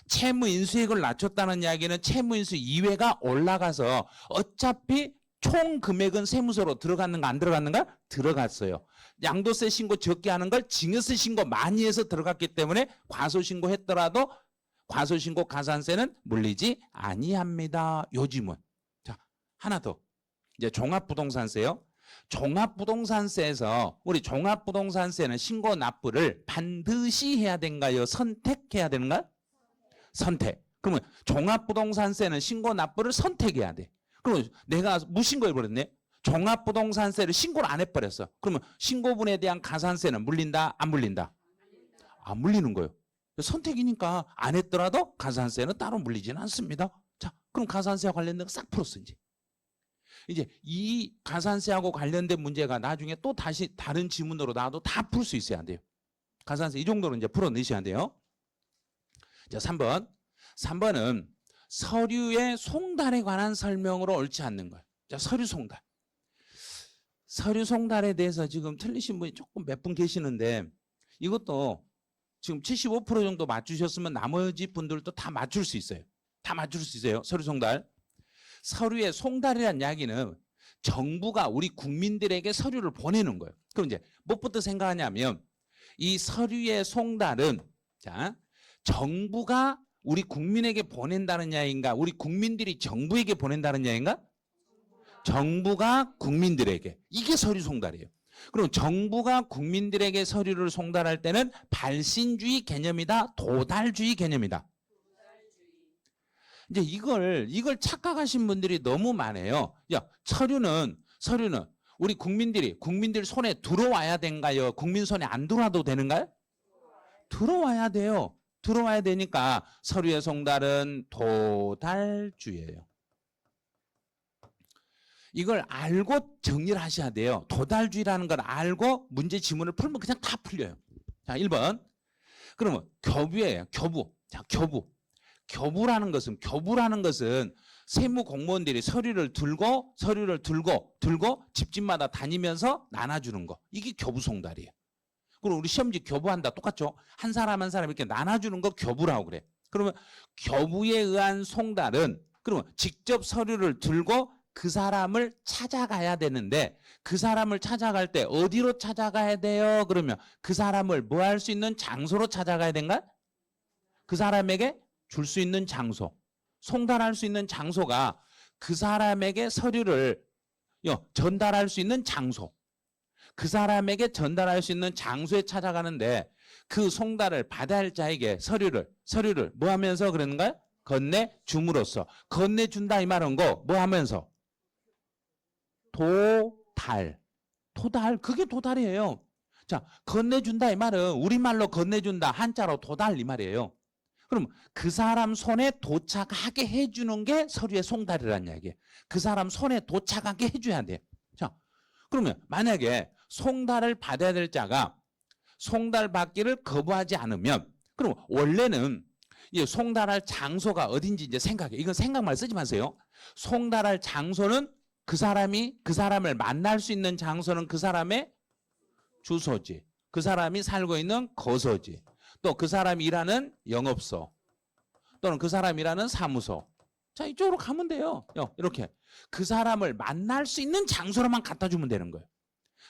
채무인수익을 낮췄다는 이야기는 채무인수 이외가 올라가서 어차피 총 금액은 세무서로 들어갔는가 안 들어갔는가? 들어갔어요. 양도세 신고 적게 하는 걸 증여세 신고 많이 해서 들어갔기 때문에 과소신고했더라도 과소신고 가산세는 물리지 아니합니다. 요 지문. 자, 하나 더. 이제 종합부동산세요. 종합부동산세에서 우리 종합부동산세는 신고 납부를 반드시 해야 되는가요? 선택해야 되는가? 선택. 그러면 종합부동산세는 신고 납부를 선택해야 돼. 그럼 내가 무신고해버렸네. 종합부동산세를 신고를 안 해버렸어. 그러면 신고분에 대한 가산세는 물린다? 안 물린다? 안 물리는 거예요. 선택이니까 안 했더라도 가산세는 따로 물리지는 않습니다. 자, 그럼 가산세와 관련된 거 싹 풀었어 이제 이 가산세하고 관련된 문제가 나중에 또 다시 다른 지문으로 나와도 다 풀 수 있어야 돼요. 가산세 이 정도로 이제 풀어내셔야 돼요. 자, 3번. 3번은 서류의 송달에 관한 설명으로 옳지 않는 거예요. 자, 서류 송달. 서류 송달에 대해서 지금 틀리신 분이 조금 몇 분 계시는데 이것도 지금 75% 정도 맞추셨으면 나머지 분들도 다 맞출 수 있어요. 다 맞출 수 있어요. 서류 송달. 서류의 송달이라는 이야기는 정부가 우리 국민들에게 서류를 보내는 거예요. 그럼 이제 무엇부터 생각하냐면 이 서류의 송달은 자, 정부가 우리 국민에게 보낸다는 이야기인가? 우리 국민들이 정부에게 보낸다는 이야기인가? 정부가 국민들에게. 이게 서류 송달이에요. 그럼 정부가 국민들에게 서류를 송달할 때는 발신주의 개념이다? 도달주의 개념이다? 이제 이걸 착각하신 분들이 너무 많아요. 야, 서류는 우리 국민들 손에 들어와야 되는가요? 국민 손에 안 들어와도 되는가요? 들어와야 돼요. 들어와야 되니까 서류의 송달은 도달주의예요. 이걸 알고 정리를 하셔야 돼요. 도달주의라는 걸 알고 문제 지문을 풀면 그냥 다 풀려요. 자, 1번. 그러면 교부예요. 교부. 자, 교부. 교부라는 것은 세무 공무원들이 서류를 들고 집집마다 다니면서 나눠주는 거. 이게 교부 송달이에요. 그럼 우리 시험지 교부한다 똑같죠? 한 사람 한 사람 이렇게 나눠주는 거 교부라고 그래. 그러면 교부에 의한 송달은 그러면 직접 서류를 들고 그 사람을 찾아가야 되는데 그 사람을 찾아갈 때 어디로 찾아가야 돼요? 그러면 그 사람을 뭐 할 수 있는 장소로 찾아가야 된가? 그 사람에게 줄 수 있는 장소, 송달할 수 있는 장소가 그 사람에게 서류를 전달할 수 있는 장소, 그 사람에게 전달할 수 있는 장소에 찾아가는데 그 송달을 받아야 할 자에게 서류를 뭐 하면서 그러는가요? 건네줌으로써. 건네준다 이 말은 거 뭐 하면서? 도달. 그게 도달이에요. 자, 건네준다 이 말은 우리말로 건네준다 한자로 도달 이 말이에요. 그럼 그 사람 손에 도착하게 해주는 게 서류의 송달이라는 이야기예요. 그 사람 손에 도착하게 해줘야 돼. 자, 그러면 만약에 송달을 받아야 될 자가 송달 받기를 거부하지 않으면 그럼 원래는 이 송달할 장소가 어딘지 이제 생각해. 이건 생각만 쓰지 마세요. 송달할 장소는 그 사람을 만날 수 있는 장소는 그 사람의 주소지, 그 사람이 살고 있는 거소지, 또 그 사람이 일하는 영업소 또는 그 사람이 일하는 사무소. 자, 이쪽으로 가면 돼요. 이렇게 그 사람을 만날 수 있는 장소로만 갖다 주면 되는 거예요.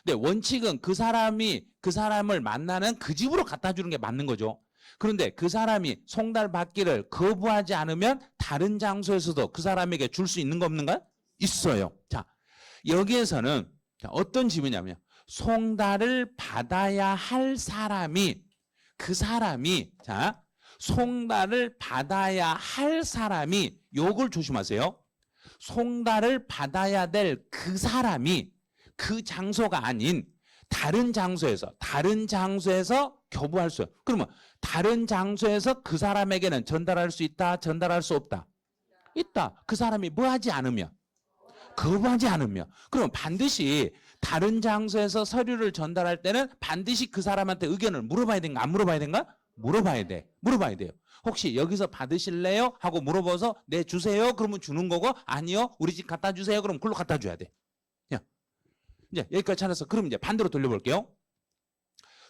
근데 원칙은 그 사람을 만나는 그 집으로 갖다 주는 게 맞는 거죠. 그런데 그 사람이 송달 받기를 거부하지 않으면 다른 장소에서도 그 사람에게 줄 수 있는 거 없는가? 있어요. 자, 여기에서는 어떤 지문이냐면 송달을 받아야 할 사람이 송달을 받아야 할 사람이 요걸 조심하세요. 송달을 받아야 될 그 사람이 그 장소가 아닌 다른 장소에서 교부할 수. 그러면 다른 장소에서 그 사람에게는 전달할 수 있다, 전달할 수 없다? 있다. 그 사람이 뭐 하지 않으면? 거부하지 않으면. 그럼 반드시 다른 장소에서 서류를 전달할 때는 반드시 그 사람한테 의견을 물어봐야 되는가 안 물어봐야 되는가? 물어봐야 돼. 물어봐야 돼요. 혹시 여기서 받으실래요? 하고 물어봐서 네 주세요. 그러면 주는 거고 아니요 우리 집 갖다 주세요. 그럼 그걸로 갖다 줘야 돼. 이제 여기까지 찾았어. 그럼 이제 반대로 돌려볼게요.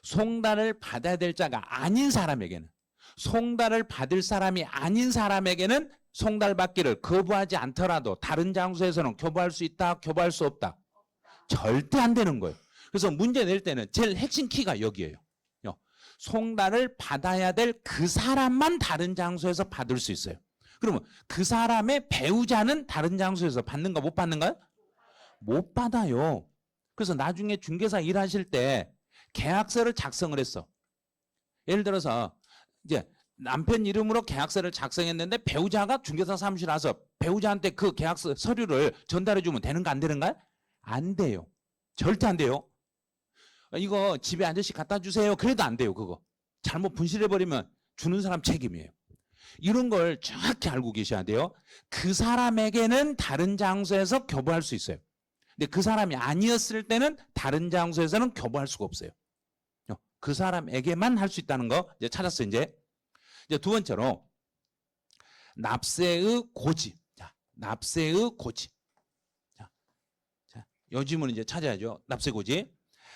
송달을 받아야 될 자가 아닌 사람에게는 송달을 받을 사람이 아닌 사람에게는 송달 받기를 거부하지 않더라도 다른 장소에서는 교부할 수 있다, 교부할 수 없다. 절대 안 되는 거예요. 그래서 문제 낼 때는 제일 핵심 키가 여기예요. 송달을 받아야 될 그 사람만 다른 장소에서 받을 수 있어요. 그러면 그 사람의 배우자는 다른 장소에서 받는가 못 받는가요? 못 받아요. 그래서 나중에 중개사 일하실 때 계약서를 작성을 했어. 예를 들어서 이제 남편 이름으로 계약서를 작성했는데 배우자가 중개사 사무실 와서 배우자한테 그 계약서 서류를 전달해 주면 되는가 안 되는가? 안 돼요. 절대 안 돼요. 이거 집에 아저씨 갖다 주세요. 그래도 안 돼요. 그거 잘못 분실해버리면 주는 사람 책임이에요. 이런 걸 정확히 알고 계셔야 돼요. 그 사람에게는 다른 장소에서 교부할 수 있어요. 근데 그 사람이 아니었을 때는 다른 장소에서는 교부할 수가 없어요. 그 사람에게만 할 수 있다는 거 이제 찾았어요. 이제 두 번째로 납세의 고지. 자, 납세의 고지. 자, 요즘은 이제 찾아야죠. 납세 고지.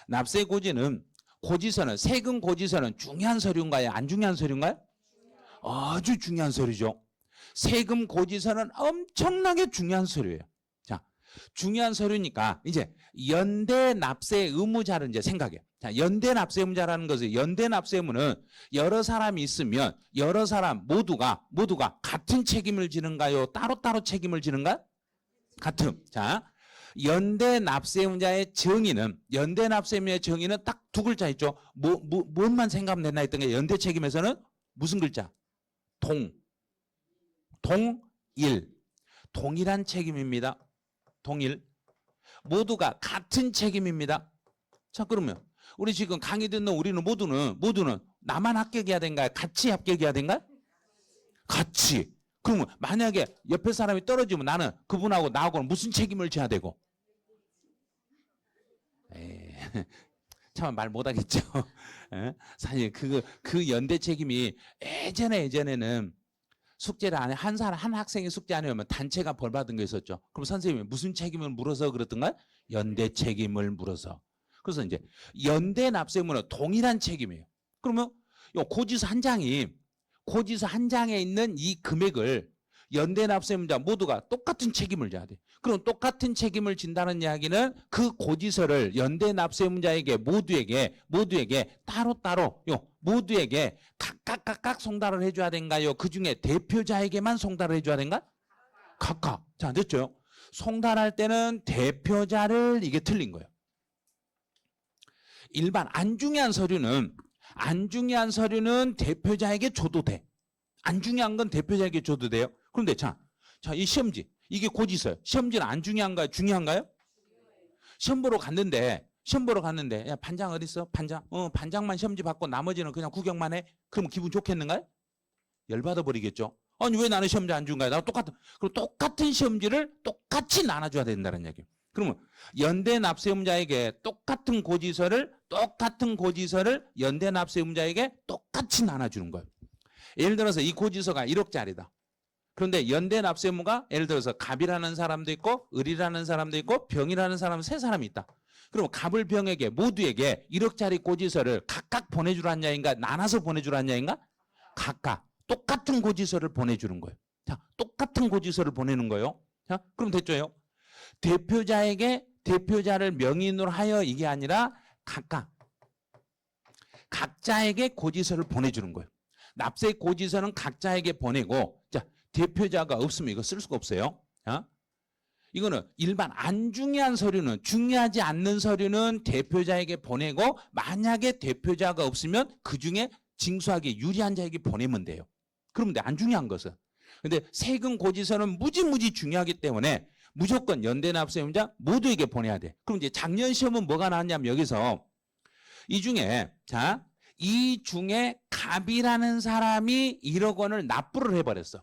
납세 고지는 고지서는 세금 고지서는 중요한 서류인가요? 안 중요한 서류인가요? 아주 중요한 서류죠. 세금 고지서는 엄청나게 중요한 서류예요. 자, 중요한 서류니까 이제 연대 납세 의무자를 이제 생각해. 자, 연대 납세 의무자라는 것은 연대 납세 의무는 여러 사람이 있으면 여러 사람 모두가 같은 책임을 지는가요? 따로따로 책임을 지는가? 같음. 자, 연대 납세 의무자의 정의는 연대 납세 의무자의 정의는 딱 두 글자 있죠. 뭔만 생각하면 되나 했던 게 연대 책임에서는 무슨 글자? 동일. 동일한 책임입니다. 동일. 모두가 같은 책임입니다. 자, 그러면 우리 지금 강의 듣는 우리는 모두는 나만 합격해야 된가요? 같이 합격해야 된가요? 같이. 그러면 만약에 옆에 사람이 떨어지면 나는 그분하고 나하고는 무슨 책임을 져야 되고? 참 말 못하겠죠. 사실 그 연대 책임이 예전에는 숙제를 안 해. 한 학생이 숙제 안 해오면 단체가 벌 받은 거 있었죠. 그럼 선생님이 무슨 책임을 물어서 그랬던가? 연대 책임을 물어서. 그래서 이제 연대 납세의무는 동일한 책임이에요. 그러면 고지서 한 장에 있는 이 금액을 연대 납세의무자 모두가 똑같은 책임을 져야 돼. 그럼 똑같은 책임을 진다는 이야기는 그 고지서를 연대 납세의무자에게 모두에게 따로따로 모두에게 각각 송달을 해줘야 된가요? 그중에 대표자에게만 송달을 해줘야 된가? 각각. 자, 됐죠? 송달할 때는 대표자를 이게 틀린 거예요. 일반 안 중요한 서류는 대표자에게 줘도 돼. 안 중요한 건 대표자에게 줘도 돼요. 그런데 자, 이 시험지 이게 고지서요. 시험지는 안 중요한가요? 중요한가요? 시험 보러 갔는데 야 반장 어디 있어? 반장. 반장만 시험지 받고 나머지는 그냥 구경만 해. 그럼 기분 좋겠는가요? 열받아 버리겠죠. 아니 왜 나는 시험지 안 준 거야? 그럼 똑같은 시험지를 똑같이 나눠줘야 된다는 얘기예요. 그러면 연대 납세의무자에게 똑같은 고지서를 연대 납세의무자에게 똑같이 나눠주는 거예요. 예를 들어서 이 고지서가 1억짜리다. 그런데 연대 납세의무가 예를 들어서 갑이라는 사람도 있고 을이라는 사람도 있고 병이라는 사람 세 사람이 있다. 그럼 갑을 병에게 모두에게 1억짜리 고지서를 각각 보내주라는 야인가 나눠서 보내주라는 야인가? 각각 똑같은 고지서를 보내주는 거예요. 자, 똑같은 고지서를 보내는 거예요. 자, 그럼 됐죠? 대표자를 명인으로 하여 이게 아니라 각자에게 고지서를 보내주는 거예요. 납세 고지서는 각자에게 보내고, 자, 대표자가 없으면 이거 쓸 수가 없어요. 이거는 일반 안 중요한 서류는, 중요하지 않는 서류는 대표자에게 보내고, 만약에 대표자가 없으면 그 중에 징수하기 유리한 자에게 보내면 돼요. 그러면 안 중요한 것은. 근데 세금 고지서는 무지무지 중요하기 때문에 무조건 연대 납세의무자 모두에게 보내야 돼. 그럼 이제 작년 시험은 뭐가 나왔냐면 여기서 이 중에 갑이라는 사람이 1억 원을 납부를 해버렸어.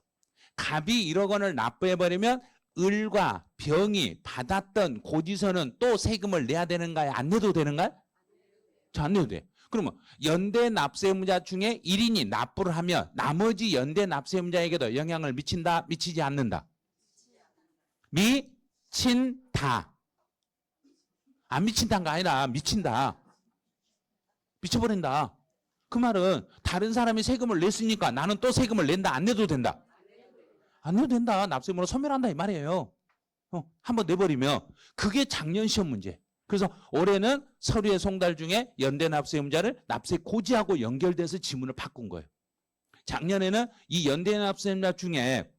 갑이 1억 원을 납부해버리면 을과 병이 받았던 고지서는 또 세금을 내야 되는가요? 안 내도 되는가요? 안 내도 돼. 그러면 연대 납세의무자 중에 1인이 납부를 하면 나머지 연대 납세의무자에게도 영향을 미친다? 미치지 않는다? 미친다. 안 미친다는 거 아니라 미친다. 미쳐버린다. 그 말은 다른 사람이 세금을 냈으니까 나는 또 세금을 낸다. 안 내도 된다? 안 내도 된다. 납세의무로 소멸한다 이 말이에요. 한번 내버리면 그게 작년 시험 문제. 그래서 올해는 서류의 송달 중에 연대 납세의무자를 납세 고지하고 연결돼서 지문을 바꾼 거예요. 작년에는 이 연대 납세의무자 중에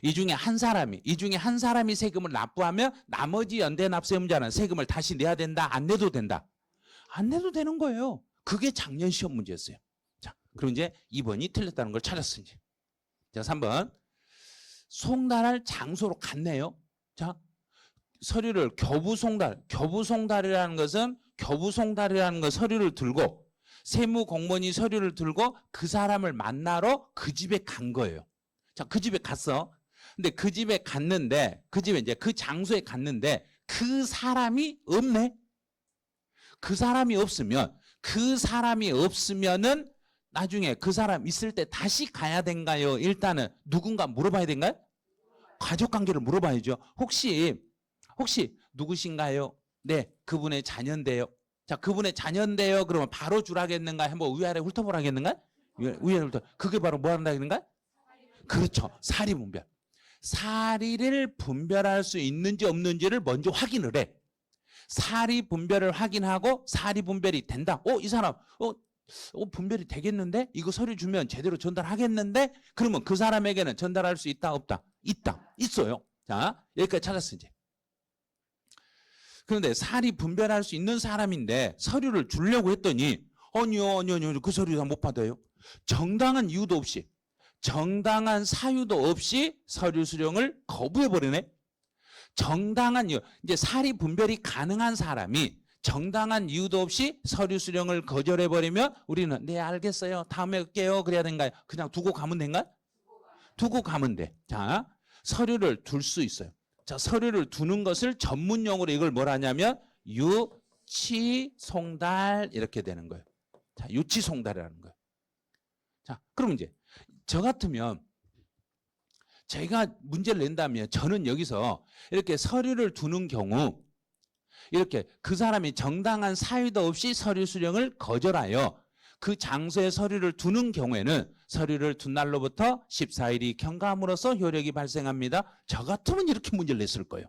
이 중에 한 사람이 세금을 납부하면 나머지 연대 납세의무자는 세금을 다시 내야 된다. 안 내도 된다. 안 내도 되는 거예요. 그게 작년 시험 문제였어요. 자, 그럼 이제 2번이 틀렸다는 걸 찾았어요. 이제. 자, 3번. 송달할 장소로 갔네요. 자, 서류를 교부송달이라는 것은 서류를 들고 세무공무원이 서류를 들고 그 사람을 만나러 그 집에 간 거예요. 자, 그 집에 갔어. 근데 그 집에 갔는데 이제 그 장소에 갔는데 그 사람이 없네. 그 사람이 없으면은 나중에 그 사람 있을 때 다시 가야 된가요? 일단은 누군가 물어봐야 된가요? 가족관계를 물어봐야죠. 혹시 누구신가요? 네, 그분의 자녀인데요. 자, 그분의 자녀인데요. 그러면 바로 주라겠는가? 한번 위아래 훑어보라겠는가? 위아래 훑어. 그게 바로 뭐 한다겠는가? 그렇죠. 사리 분별. 사리를 분별할 수 있는지 없는지를 먼저 확인을 해. 사리 분별을 확인하고 사리 분별이 된다. 이 사람 분별이 되겠는데? 이거 서류 주면 제대로 전달하겠는데? 그러면 그 사람에게는 전달할 수 있다 없다? 있다. 있어요. 자, 여기까지 찾았어 이제. 그런데 사리 분별할 수 있는 사람인데 서류를 주려고 했더니 아니요. 그 서류 다 못 받아요. 정당한 이유도 없이 정당한 사유도 없이 서류 수령을 거부해버리네. 정당한 이유, 이제 사리 분별이 가능한 사람이 정당한 이유도 없이 서류 수령을 거절해버리면 우리는 네 알겠어요. 다음에 올게요. 그래야 된가요? 그냥 두고 가면 된가요? 두고 가면 돼. 자, 서류를 둘 수 있어요. 자, 서류를 두는 것을 전문용어로 이걸 뭐라 하냐면 유치송달 이렇게 되는 거예요. 자, 유치송달이라는 거예요. 자, 그럼 이제 저 같으면 제가 문제를 낸다면 저는 여기서 이렇게 서류를 두는 경우 이렇게 그 사람이 정당한 사유도 없이 서류 수령을 거절하여 그 장소에 서류를 두는 경우에는 서류를 둔 날로부터 14일이 경과함으로써 효력이 발생합니다. 저 같으면 이렇게 문제를 냈을 거예요.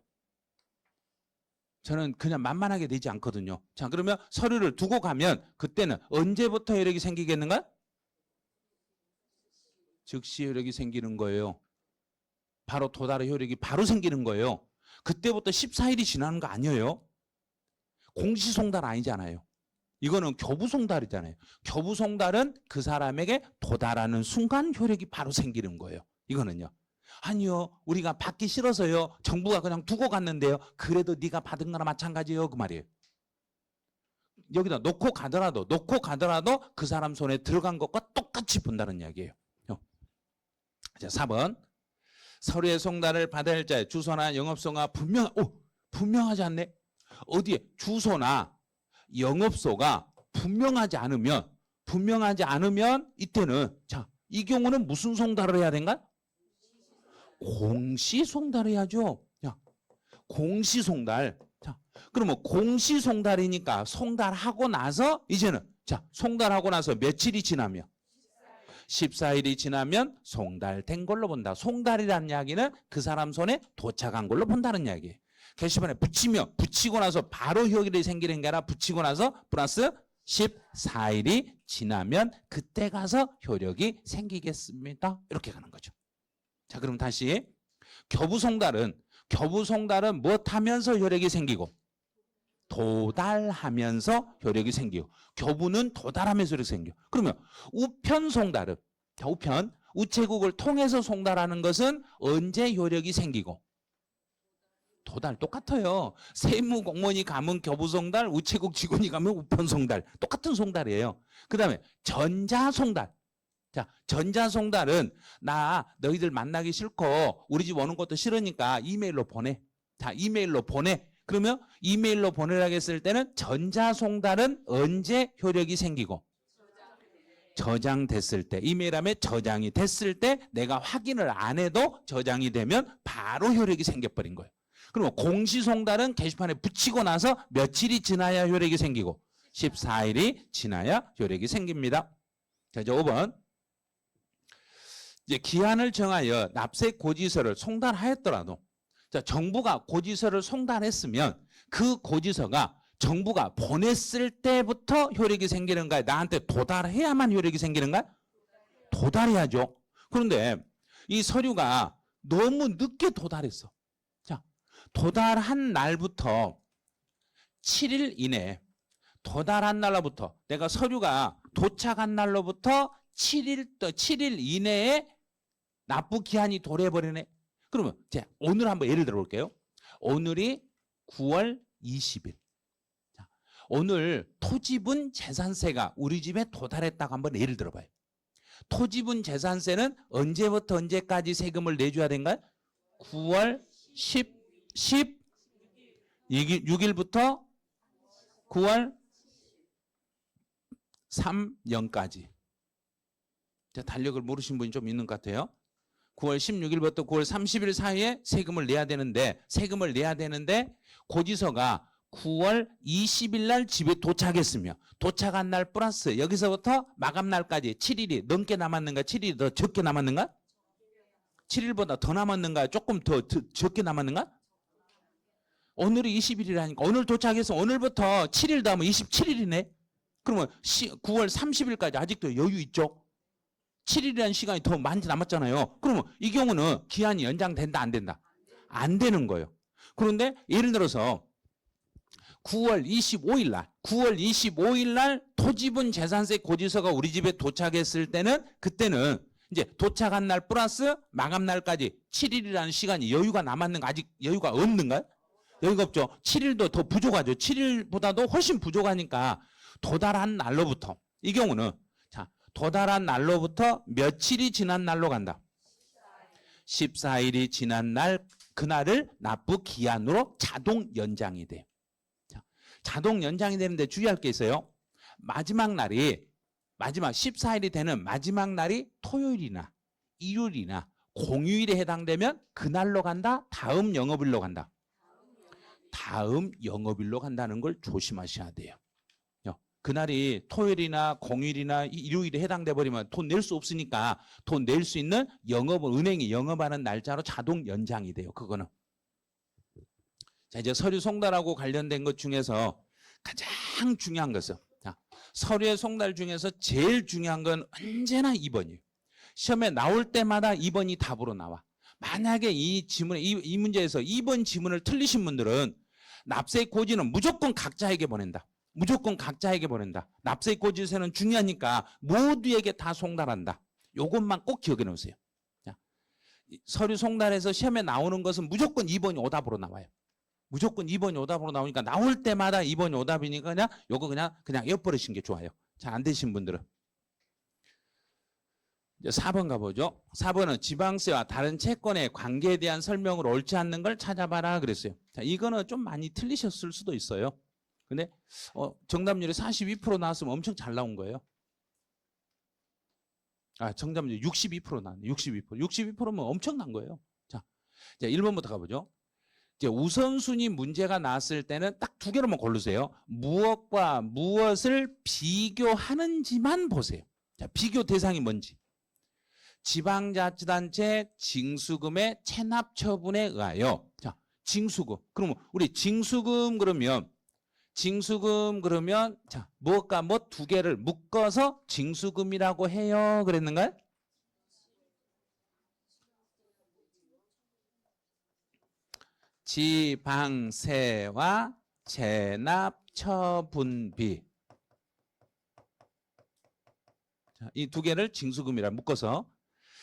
저는 그냥 만만하게 내지 않거든요. 자, 그러면 서류를 두고 가면 그때는 언제부터 효력이 생기겠는가? 즉시 효력이 생기는 거예요. 바로 도달의 효력이 바로 생기는 거예요. 그때부터 14일이 지나는 거 아니에요. 공시송달 아니잖아요. 이거는 교부송달이잖아요. 교부송달은 그 사람에게 도달하는 순간 효력이 바로 생기는 거예요. 이거는요. 아니요. 우리가 받기 싫어서요. 정부가 그냥 두고 갔는데요. 그래도 네가 받은 거나 마찬가지예요. 그 말이에요. 여기다 놓고 가더라도 그 사람 손에 들어간 것과 똑같이 본다는 이야기예요. 자, 4번. 서류의 송달을 받아야 할 자의 주소나 영업소가 분명하지 않네. 어디에 주소나 영업소가 분명하지 않으면 이때는 자, 이 경우는 무슨 송달을 해야 된가? 공시송달을 해야죠. 자, 공시송달. 자, 그러면 공시송달이니까 송달하고 나서 이제는 자, 송달하고 나서 며칠이 지나면 14일이 지나면 송달된 걸로 본다. 송달이라는 이야기는 그 사람 손에 도착한 걸로 본다는 이야기예요. 게시판에 붙이고 나서 바로 효력이 생기는 게 아니라 붙이고 나서 플러스 14일이 지나면 그때 가서 효력이 생기겠습니다. 이렇게 가는 거죠. 자, 그럼 다시 교부송달은 무엇하면서 효력이 생기고 도달하면서 효력이 생기고 교부는 도달하면서 효력이 생겨. 그러면 우편송달은 자, 우체국을 통해서 송달하는 것은 언제 효력이 생기고 도달 똑같아요. 세무공무원이 가면 교부송달, 우체국 직원이 가면 우편송달 똑같은 송달이에요. 그 다음에 전자송달 자, 전자송달은 나 너희들 만나기 싫고 우리 집 오는 것도 싫으니까 이메일로 보내. 자, 이메일로 보내. 그러면 이메일로 보내라고 했을 때는 전자송달은 언제 효력이 생기고? 저장됐을 때. 이메일함에 저장이 됐을 때 내가 확인을 안 해도 저장이 되면 바로 효력이 생겨버린 거예요. 그러면 공시송달은 게시판에 붙이고 나서 며칠이 지나야 효력이 생기고 14일이 지나야 효력이 생깁니다. 자, 이제 5번. 이제 기한을 정하여 납세 고지서를 송달하였더라도 자, 정부가 고지서를 송달했으면 그 고지서가 정부가 보냈을 때부터 효력이 생기는가요? 나한테 도달해야만 효력이 생기는가요? 도달해야죠. 그런데 이 서류가 너무 늦게 도달했어. 자, 도달한 날부터 7일 이내에 도달한 날로부터 내가 서류가 도착한 날로부터 7일 이내에 납부 기한이 도래해버리네. 그러면 자, 오늘 한번 예를 들어 볼게요. 오늘이 9월 20일. 자, 오늘 토지분 재산세가 우리 집에 도달했다고 한번 예를 들어봐요. 토지분 재산세는 언제부터 언제까지 세금을 내줘야 된가요? 9월 6일부터 9월 3년까지. 자, 달력을 모르신 분이 좀 있는 것 같아요. 9월 16일부터 9월 30일 사이에 세금을 내야 되는데 고지서가 9월 20일 날 집에 도착했으며 도착한 날 플러스 여기서부터 마감 날까지 7일이 넘게 남았는가 7일이 더 적게 남았는가? 7일보다 더 남았는가? 조금 더 적게 남았는가? 오늘이 20일이라니까 오늘 도착해서 오늘부터 7일 더하면 27일이네. 그러면 9월 30일까지 아직도 여유 있죠? 7일이라는 시간이 더 많이 남았잖아요. 그러면 이 경우는 기한이 연장된다 안 된다? 안 되는 거예요. 그런데 예를 들어서 9월 25일 날 토지분 재산세 고지서가 우리 집에 도착했을 때는 그때는 이제 도착한 날 플러스 마감 날까지 7일이라는 시간이 여유가 남았는가? 아직 여유가 없는가요? 여유가 없죠. 7일도 더 부족하죠. 7일보다도 훨씬 부족하니까 도달한 날로부터 이 경우는 자, 도달한 날로부터 며칠이 지난 날로 간다. 14일이 지난 날 그날을 납부 기한으로 자동 연장이 돼요. 자, 자동 연장이 되는데 주의할 게 있어요. 마지막 14일이 되는 마지막 날이 토요일이나 일요일이나 공휴일에 해당되면 그날로 간다. 다음 영업일로 간다. 다음 영업일로 간다는 걸 조심하셔야 돼요. 그날이 토요일이나 공휴일이나 일요일에 해당돼 버리면 돈 낼 수 없으니까 돈 낼 수 있는 영업은 은행이 영업하는 날짜로 자동 연장이 돼요. 그거는. 자, 이제 서류 송달하고 관련된 것 중에서 가장 중요한 것은 자, 서류의 송달 중에서 제일 중요한 건 언제나 2번이에요. 시험에 나올 때마다 2번이 답으로 나와. 만약에 이 문제에서 2번 지문을 틀리신 분들은 납세 고지는 무조건 각자에게 보낸다. 무조건 각자에게 보낸다. 납세 고지서는 중요하니까 모두에게 다 송달한다. 이것만 꼭 기억해 놓으세요. 자, 서류 송달에서 시험에 나오는 것은 무조건 2번이 오답으로 나와요. 무조건 2번이 오답으로 나오니까 나올 때마다 2번이 오답이니까 그냥 요거 그냥 엿버리신 게 좋아요. 잘 안 되신 분들은. 이제 4번 가보죠. 4번은 지방세와 다른 채권의 관계에 대한 설명으로 옳지 않는 걸 찾아봐라 그랬어요. 자, 이거는 좀 많이 틀리셨을 수도 있어요. 근데 정답률이 42% 나왔으면 엄청 잘 나온 거예요. 정답률이 62% 나왔네. 62%. 62%면 엄청난 거예요. 자, 이제 1번부터 가보죠. 이제 우선순위 문제가 나왔을 때는 딱 두 개로만 고르세요. 무엇과 무엇을 비교하는지만 보세요. 자, 비교 대상이 뭔지. 지방자치단체 징수금의 체납 처분에 의하여. 자, 징수금. 그러면 우리 징수금 그러면 자, 무엇과 뭐 두 개를 묶어서 징수금이라고 해요. 그랬는가요? 지방세와 체납처분비. 이 두 개를 징수금이라 묶어서.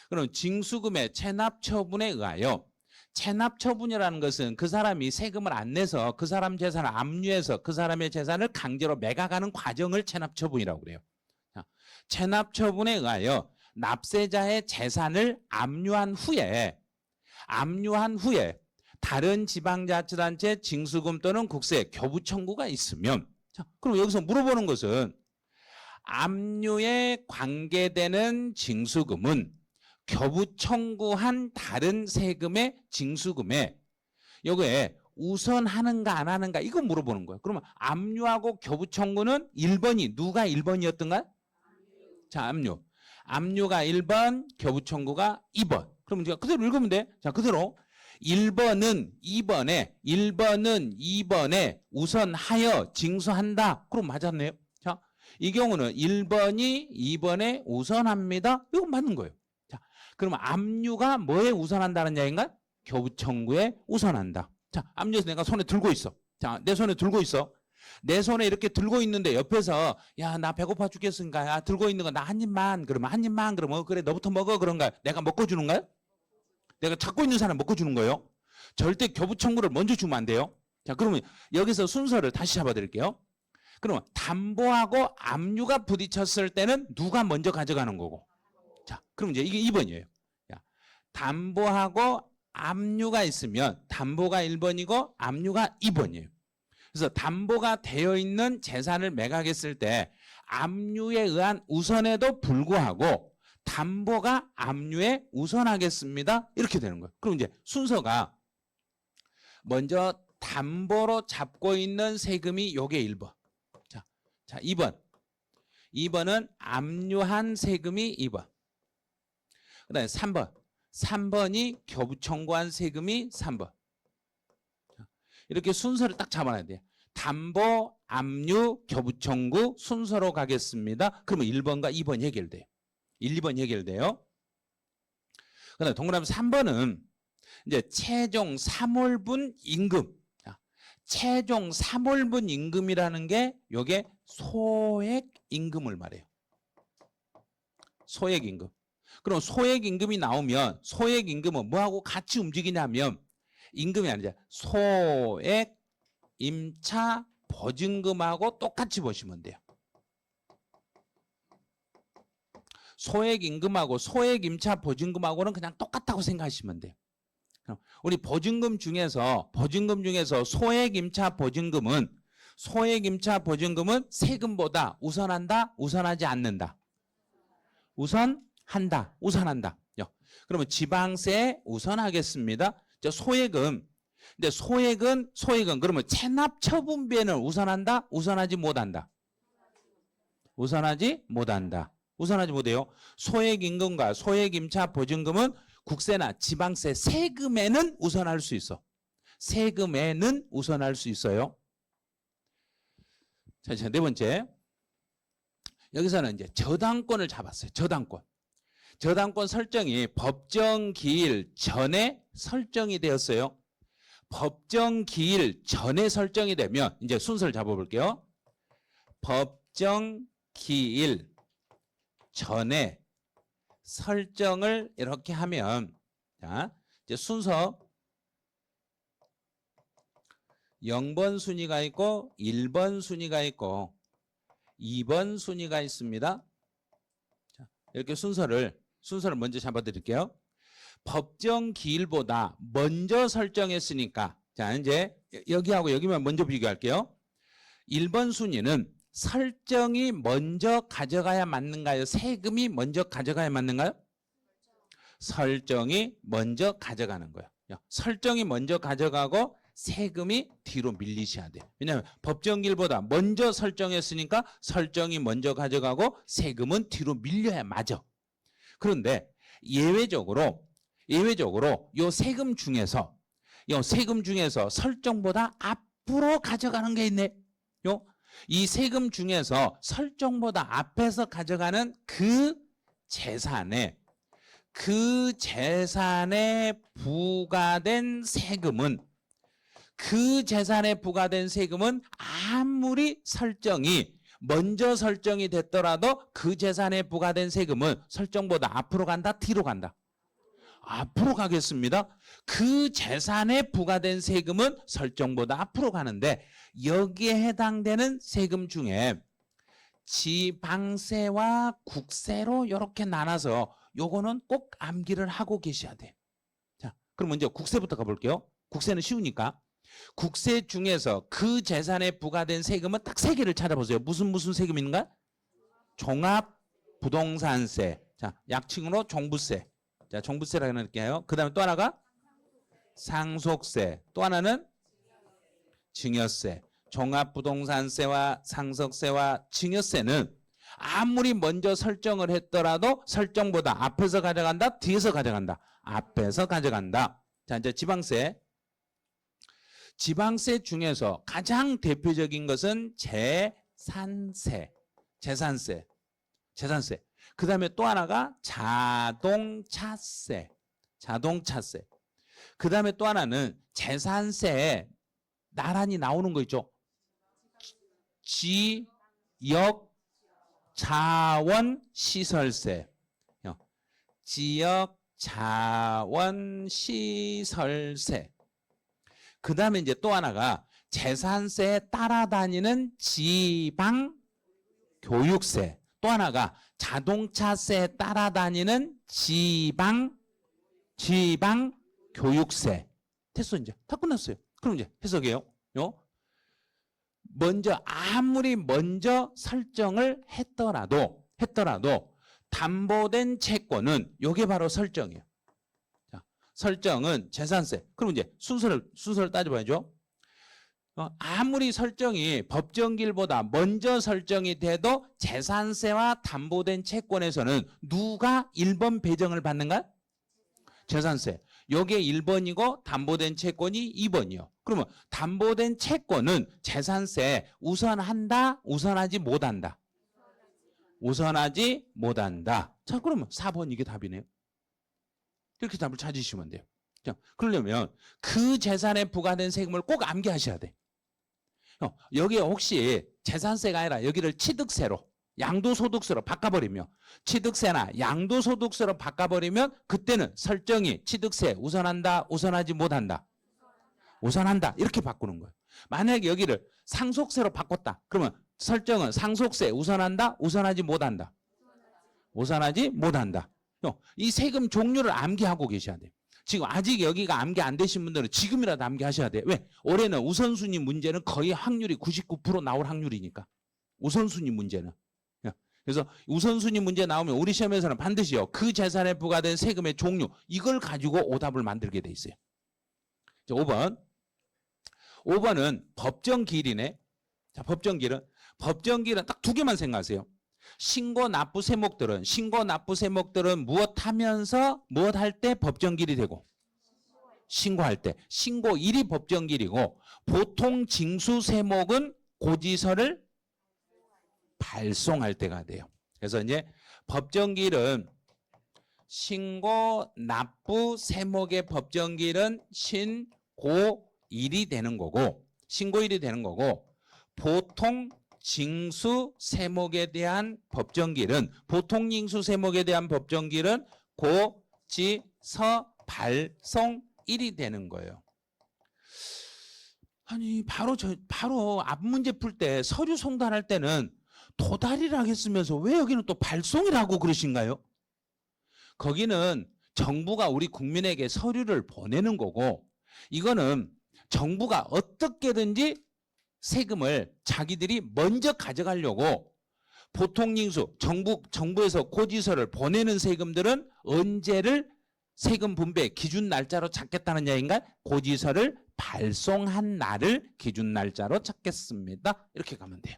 그럼 징수금의 체납처분에 의하여. 체납처분이라는 것은 그 사람이 세금을 안 내서 그 사람 재산을 압류해서 그 사람의 재산을 강제로 매각하는 과정을 체납처분이라고 그래요. 자, 체납처분에 의하여 납세자의 재산을 압류한 후에 다른 지방자치단체 징수금 또는 국세 교부 청구가 있으면, 자, 그럼 여기서 물어보는 것은 압류에 관계되는 징수금은 교부 청구한 다른 세금의 징수금에 여기에 우선하는가 안 하는가 이거 물어보는 거예요. 그러면 압류하고 교부 청구는 1번이 누가 1번이었던가? 자, 압류가 1번, 교부 청구가 2번. 그럼 우리가 그대로 읽으면 돼. 자, 그대로 1번은 2번에 우선하여 징수한다. 그럼 맞았네요. 자, 이 경우는 1번이 2번에 우선합니다. 이거 맞는 거예요. 자, 그러면 압류가 뭐에 우선한다는 얘기인가? 교부 청구에 우선한다. 자, 압류해서 내가 손에 들고 있어. 자, 내 손에 들고 있어. 내 손에 이렇게 들고 있는데 옆에서 야, 나 배고파 죽겠으니까 야, 들고 있는 거 나 한 입만 그러면 그래 너부터 먹어 그런가? 내가 먹고 주는가요? 내가 찾고 있는 사람 먹고 주는 거예요? 절대 교부 청구를 먼저 주면 안 돼요. 자, 그러면 여기서 순서를 다시 잡아드릴게요. 그러면 담보하고 압류가 부딪혔을 때는 누가 먼저 가져가는 거고? 자, 그럼 이제 이게 2번이에요. 야, 담보하고 압류가 있으면 담보가 1번이고 압류가 2번이에요. 그래서 담보가 되어 있는 재산을 매각했을 때 압류에 의한 우선에도 불구하고 담보가 압류에 우선하겠습니다. 이렇게 되는 거예요. 그럼 이제 순서가 먼저 담보로 잡고 있는 세금이 요게 1번. 자, 2번. 2번은 압류한 세금이 2번. 그 다음에 3번. 3번이 교부 청구한 세금이 3번. 이렇게 순서를 딱 잡아놔야 돼요. 담보, 압류, 교부 청구 순서로 가겠습니다. 그러면 1번과 2번 해결돼요. 1, 2번 해결돼요. 그 다음에 동그라미 3번은 이제 최종 3월분 임금. 최종 3월분 임금이라는 게 요게 소액 임금을 말해요. 소액 임금. 그럼 소액 임금이 나오면 소액 임금은 뭐하고 같이 움직이냐면 임금이 아니죠. 소액 임차 보증금하고 똑같이 보시면 돼요. 소액 임금하고 소액 임차 보증금하고는 그냥 똑같다고 생각하시면 돼요. 우리 보증금 중에서 소액 임차 보증금은 세금보다 우선한다, 우선하지 않는다. 우선한다. 그러면 지방세 우선하겠습니다. 소액은 그러면 체납 처분비에는 우선한다, 우선하지 못한다. 우선하지 못해요. 소액 임금과 소액 임차 보증금은 국세나 지방세 세금에는 우선할 수 있어. 세금에는 우선할 수 있어요. 자, 네 번째. 여기서는 이제 저당권을 잡았어요. 저당권 설정이 법정 기일 전에 설정이 되었어요. 법정 기일 전에 설정이 되면 이제 순서를 잡아볼게요. 법정 기일 전에 설정을 이렇게 하면 자, 이제 순서 0번 순위가 있고 1번 순위가 있고 2번 순위가 있습니다. 자, 이렇게 순서를 먼저 잡아드릴게요. 법정 기일보다 먼저 설정했으니까 자, 이제 여기하고 여기만 먼저 비교할게요. 1번 순위는 설정이 먼저 가져가야 맞는가요? 세금이 먼저 가져가야 맞는가요? 설정이 먼저 가져가는 거예요. 설정이 먼저 가져가고 세금이 뒤로 밀리셔야 돼요. 왜냐하면 법정기일보다 먼저 설정했으니까 설정이 먼저 가져가고 세금은 뒤로 밀려야 맞아. 그런데 예외적으로 요 세금 중에서 설정보다 앞으로 가져가는 게 있네. 이 세금 중에서 설정보다 앞에서 가져가는 그 재산에 부과된 세금은 아무리 먼저 설정이 됐더라도 그 재산에 부과된 세금은 설정보다 앞으로 간다, 뒤로 간다? 앞으로 가겠습니다. 그 재산에 부과된 세금은 설정보다 앞으로 가는데 여기에 해당되는 세금 중에 지방세와 국세로 이렇게 나눠서 요거는 꼭 암기를 하고 계셔야 돼. 자, 그럼 먼저 국세부터 가볼게요. 국세는 쉬우니까. 국세 중에서 그 재산에 부과된 세금은 딱 세 개를 찾아보세요. 무슨 세금인가? 종합부동산세. 자, 약칭으로 종부세. 자, 종부세라고 해놓을게요. 그 다음에 또 하나가 상속세. 또 하나는 증여세. 종합부동산세와 상속세와 증여세는 아무리 먼저 설정을 했더라도 설정보다 앞에서 가져간다, 뒤에서 가져간다. 앞에서 가져간다. 자, 이제 지방세. 지방세 중에서 가장 대표적인 것은 재산세. 재산세. 그 다음에 또 하나가 자동차세. 그 다음에 또 하나는 재산세에 나란히 나오는 거 있죠. 지역 자원 시설세. 지역 자원 시설세. 그 다음에 이제 또 하나가 재산세에 따라다니는 지방 교육세. 또 하나가 자동차세에 따라다니는 지방 교육세. 됐어, 이제. 다 끝났어요. 그럼 이제 해석해요. 아무리 먼저 설정을 했더라도 담보된 채권은 요게 바로 설정이에요. 자, 설정은 재산세. 그럼 이제 순서를 따져봐야죠. 아무리 설정이 법정기일보다 먼저 설정이 돼도 재산세와 담보된 채권에서는 누가 1번 배정을 받는가? 재산세. 요게 1번이고 담보된 채권이 2번이요. 그러면 담보된 채권은 재산세 우선한다, 우선하지 못한다? 우선하지 못한다. 자, 그러면 4번 이게 답이네요. 이렇게 답을 찾으시면 돼요. 자, 그러려면 그 재산에 부과된 세금을 꼭 암기하셔야 돼. 여기에 혹시 재산세가 아니라 여기를 취득세로, 양도소득세로 바꿔버리면, 취득세나 양도소득세로 바꿔버리면 그때는 설정이 취득세 우선한다, 우선하지 못한다? 우선한다. 이렇게 바꾸는 거예요. 만약에 여기를 상속세로 바꿨다. 그러면 설정은 상속세 우선한다, 우선하지 못한다? 우선하지 못한다. 이 세금 종류를 암기하고 계셔야 돼요. 지금 아직 여기가 암기 안 되신 분들은 지금이라도 암기하셔야 돼요. 왜? 올해는 우선순위 문제는 거의 확률이 99% 나올 확률이니까. 우선순위 문제는. 그래서 우선순위 문제 나오면 우리 시험에서는 반드시요. 그 재산에 부과된 세금의 종류, 이걸 가지고 오답을 만들게 돼 있어요. 자, 5번. 5번은 법정기일이네. 자, 법정기일은 딱 두 개만 생각하세요. 신고 납부 세목들은 무엇 하면서 무엇 할 때 법정기일이 되고, 신고할 때. 신고일이 법정기일이고, 보통 징수 세목은 고지서를 발송할 때가 돼요. 그래서 이제 법정기일은 신고 납부 세목의 법정기일은 신고일이 되는 거고, 보통 징수 세목에 대한 법정기일은 고지서 발송일이 되는 거예요. 아니, 바로 앞 문제 풀 때 서류 송달할 때는 도달이라고 했으면서 왜 여기는 또 발송이라고 그러신가요? 거기는 정부가 우리 국민에게 서류를 보내는 거고, 이거는 정부가 어떻게든지 세금을 자기들이 먼저 가져가려고 보통징수, 정부에서 고지서를 보내는 세금들은 언제를 세금 분배 기준 날짜로 찾겠다는 얘기인가? 고지서를 발송한 날을 기준 날짜로 찾겠습니다. 이렇게 가면 돼요.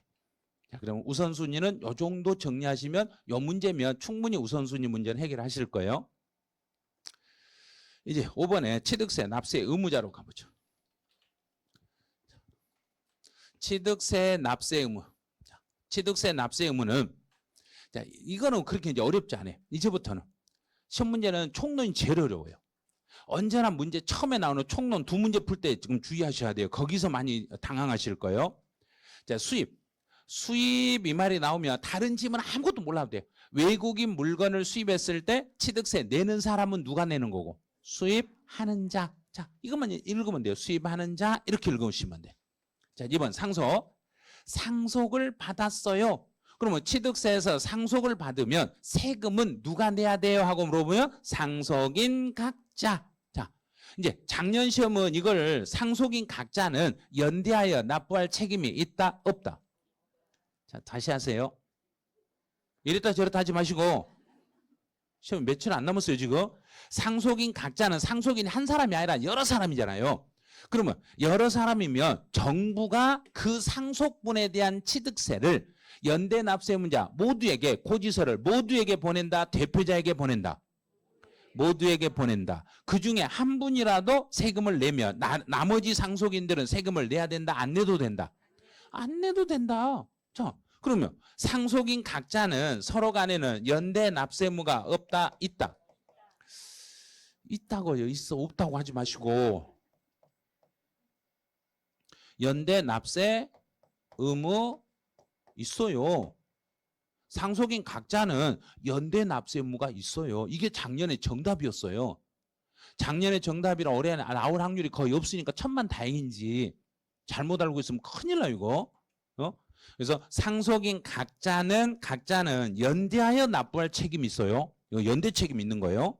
자, 그럼 우선순위는 이 정도 정리하시면 이 문제면 충분히 우선순위 문제는 해결하실 거예요. 이제 5번에 취득세, 납세 의무자로 가보죠. 취득세, 납세 의무. 취득세, 납세 의무는, 자, 이거는 그렇게 이제 어렵지 않아요. 이제부터는. 시험 문제는 총론이 제일 어려워요. 언제나 문제 처음에 나오는 총론 두 문제 풀 때 지금 주의하셔야 돼요. 거기서 많이 당황하실 거예요. 자, 수입 이 말이 나오면 다른 질문 아무것도 몰라도 돼요. 외국인 물건을 수입했을 때 취득세 내는 사람은 누가 내는 거고, 수입하는 자. 자, 이것만 읽으면 돼요. 수입하는 자, 이렇게 읽으시면 돼요. 자, 2번 상속. 상속을 받았어요. 그러면 취득세에서 상속을 받으면 세금은 누가 내야 돼요? 하고 물어보면 상속인 각자. 자, 이제 작년 시험은 이걸 상속인 각자는 연대하여 납부할 책임이 있다, 없다? 자, 다시 하세요. 이랬다 저랬다 하지 마시고. 시험 며칠 안 남았어요, 지금. 상속인 각자는 상속인이 한 사람이 아니라 여러 사람이잖아요. 그러면 여러 사람이면 정부가 그 상속분에 대한 취득세를 연대 납세문자 모두에게 고지서를 모두에게 보낸다, 대표자에게 보낸다. 모두에게 보낸다. 그중에 한 분이라도 세금을 내면 나머지 상속인들은 세금을 내야 된다, 안 내도 된다? 안 내도 된다. 자, 그러면 상속인 각자는 서로 간에는 연대 납세무가 없다, 있다? 있다고요. 있어, 없다고 하지 마시고. 연대 납세 의무 있어요. 상속인 각자는 연대 납세 의무가 있어요. 이게 작년에 정답이었어요. 작년에 정답이라 올해 나올 확률이 거의 없으니까 천만다행인지 잘못 알고 있으면 큰일 나요, 이거. 그래서 상속인 각자는 연대하여 납부할 책임이 있어요. 이거 연대 책임이 있는 거예요.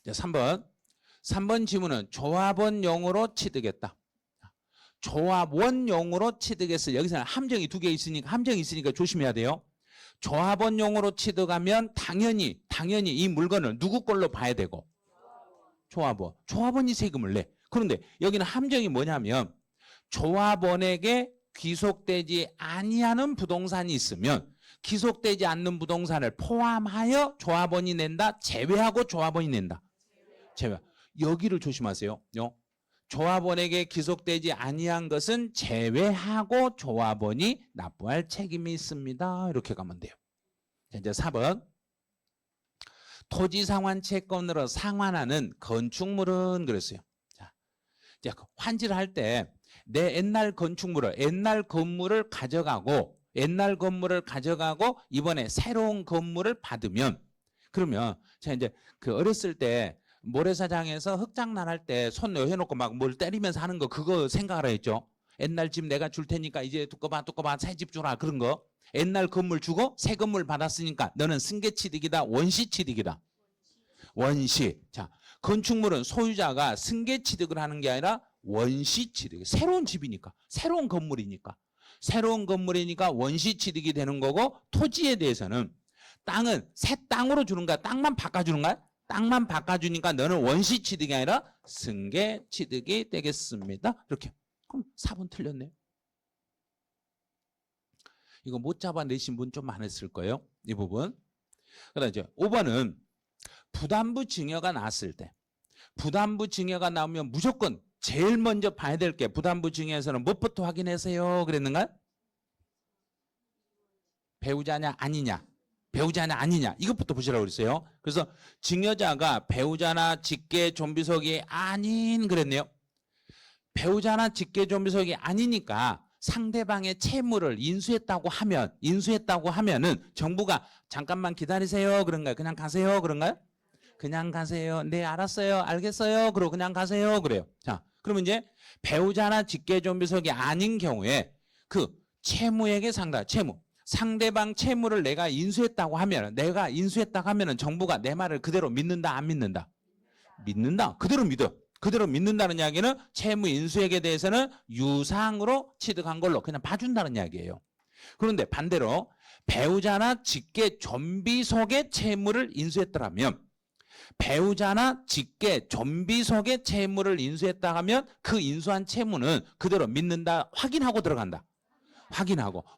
자, 3번 지문은 조합원용으로 취득했다. 조합원용으로 취득했어. 여기서는 함정이 2개 있으니까 조심해야 돼요. 조합원용으로 취득하면 당연히 이 물건을 누구 걸로 봐야 되고? 조합원이 세금을 내. 그런데 여기는 함정이 뭐냐면 조합원에게 귀속되지 아니하는 부동산이 있으면 귀속되지 않는 부동산을 포함하여 조합원이 낸다, 제외하고 조합원이 낸다. 제외. 여기를 조심하세요. 조합원에게 귀속되지 아니한 것은 제외하고 조합원이 납부할 책임이 있습니다. 이렇게 가면 돼요. 자, 이제 4번. 토지 상환 채권으로 상환하는 건축물은 그랬어요. 자, 이제 환지를 할 때 내 옛날 건물을 가져가고 이번에 새로운 건물을 받으면, 그러면 자, 이제 그 어렸을 때 모래사장에서 흙장난 할 때 손 해놓고 막 뭘 때리면서 하는 거, 그거 생각하라 했죠. 옛날 집 내가 줄 테니까 이제 두꺼 봐 새 집 주라, 그런 거. 옛날 건물 주고 새 건물 받았으니까 너는 승계취득이다, 원시취득이다? 원시. 자, 건축물은 소유자가 승계취득을 하는 게 아니라 원시취득. 새로운 집이니까, 새로운 건물이니까 원시취득이 되는 거고, 토지에 대해서는 땅은 새 땅으로 주는 거야, 땅만 바꿔주는 거야? 땅만 바꿔주니까 너는 원시취득이 아니라 승계취득이 되겠습니다. 이렇게. 그럼 4번 틀렸네요. 이거 못 잡아내신 분 좀 많았을 거예요, 이 부분. 그다음 이제 5번은 부담부 증여가 나왔을 때, 부담부 증여가 나오면 무조건 제일 먼저 봐야 될 게, 부담부 증여에서는 무엇부터 확인하세요 그랬는가? 배우자냐 아니냐, 이것부터 보시라고 그랬어요. 그래서 증여자가 배우자나 직계 존비속이 아닌 그랬네요. 배우자나 직계 존비속이 아니니까 상대방의 채무를 인수했다고 하면은 정부가 잠깐만 기다리세요 그런가요? 그냥 가세요 그런가요? 그냥 가세요. 네, 알았어요, 알겠어요, 그러고 그냥 가세요 그래요. 자, 그러면 이제 배우자나 직계 존비속이 아닌 경우에 그 채무에게 상대방 채무를 내가 인수했다고 하면은 정부가 내 말을 그대로 믿는다, 안 믿는다? 믿는다. 그대로 믿어. 그대로 믿는다는 이야기는 채무 인수액에 대해서는 유상으로 취득한 걸로 그냥 봐준다는 이야기예요. 그런데 반대로 배우자나 직계 존비속의 채무를 인수했더라면, 그 인수한 채무는 그대로 믿는다, 확인하고 들어간다.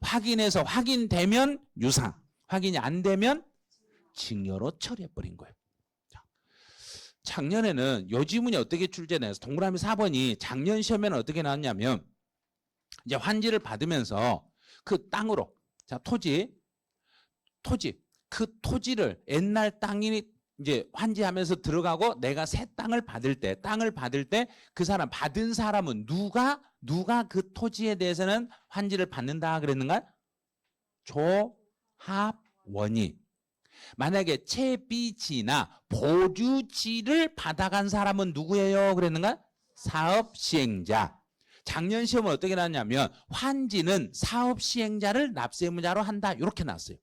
확인해서 확인되면 유상, 확인이 안 되면 증여로 처리해버린 거예요. 자, 작년에는 요 지문이 어떻게 출제돼서 동그라미 4번이 작년 시험에는 어떻게 나왔냐면, 이제 환지를 받으면서 그 땅으로, 자, 토지, 그 토지를 옛날 땅이 이제 환지하면서 들어가고 내가 새 땅을 받을 때 그 사람, 받은 사람은 누가 그 토지에 대해서는 환지를 받는다 그랬는가? 조합원이. 만약에 채비지나 보주지를 받아간 사람은 누구예요 그랬는가? 사업시행자. 작년 시험은 어떻게 나왔냐면 환지는 사업 시행자를 납세의무자로 한다. 이렇게 나왔어요.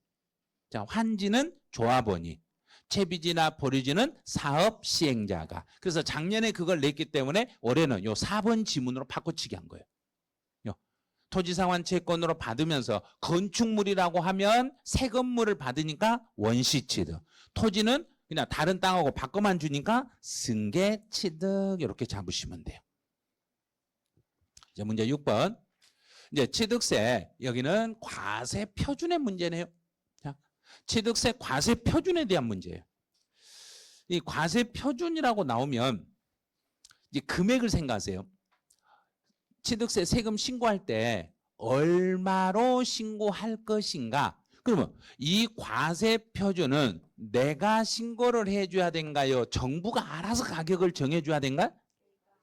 자, 환지는 조합원이, 채비지나 보류지는 사업 시행자가. 그래서 작년에 그걸 냈기 때문에 올해는 요 4번 지문으로 바꿔치기 한 거예요. 토지상환 채권으로 받으면서 건축물이라고 하면 새 건물을 받으니까 원시취득. 토지는 그냥 다른 땅하고 바꿔만 주니까 승계취득. 이렇게 잡으시면 돼요. 이제 문제 6번. 이제 취득세, 여기는 과세 표준의 문제네요. 자, 취득세 과세 표준에 대한 문제예요. 이 과세 표준이라고 나오면 이제 금액을 생각하세요. 취득세 세금 신고할 때 얼마로 신고할 것인가? 그러면 이 과세 표준은 내가 신고를 해줘야 된가요? 정부가 알아서 가격을 정해줘야 된가?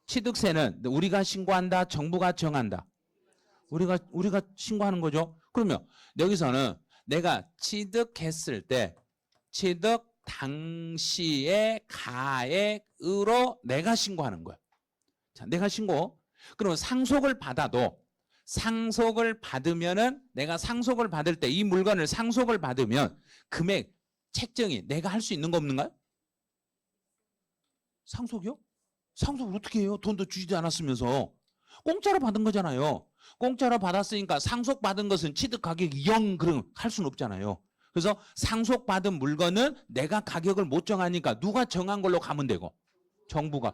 취득세는 우리가 신고한다, 정부가 정한다. 우리가 신고하는 거죠. 그러면 여기서는 내가 취득했을 때 취득 당시의 가액으로 내가 신고하는 거야. 자, 내가 신고. 그러면 상속을 받아도 상속을 받으면은 내가 상속을 받을 때 이 물건을 상속을 받으면 금액 책정이 내가 할 수 있는 거 없는가요? 상속이요? 상속을 어떻게 해요? 돈도 주지도 않았으면서. 공짜로 받은 거잖아요. 공짜로 받았으니까 상속받은 것은 취득 가격이 0 그럼 할 수는 없잖아요. 그래서 상속받은 물건은 내가 가격을 못 정하니까 누가 정한 걸로 가면 되고 정부가.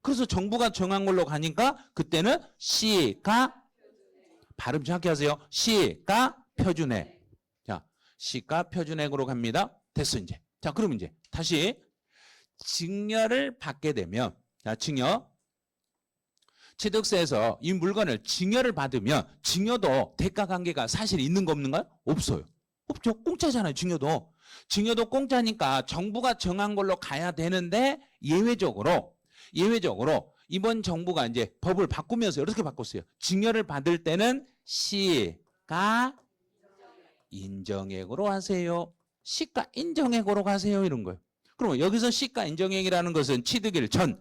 그래서 정부가 정한 걸로 가니까 그때는 시가, 발음 정확히 하세요. 시가 표준액. 자, 시가 표준액으로 갑니다. 됐어 이제. 자, 그럼 이제 다시 증여를 받게 되면, 자, 증여. 취득세에서 이 물건을 증여를 받으면 증여도 대가 관계가 사실 있는 거 없는가요? 없어요. 없죠. 공짜잖아요. 증여도. 증여도 공짜니까 정부가 정한 걸로 가야 되는데 예외적으로 이번 정부가 이제 법을 바꾸면서 이렇게 바꿨어요. 증여를 받을 때는 시가 인정액으로 하세요. 시가 인정액으로 가세요. 이런 거예요. 그러면 여기서 시가 인정액이라는 것은 취득일 전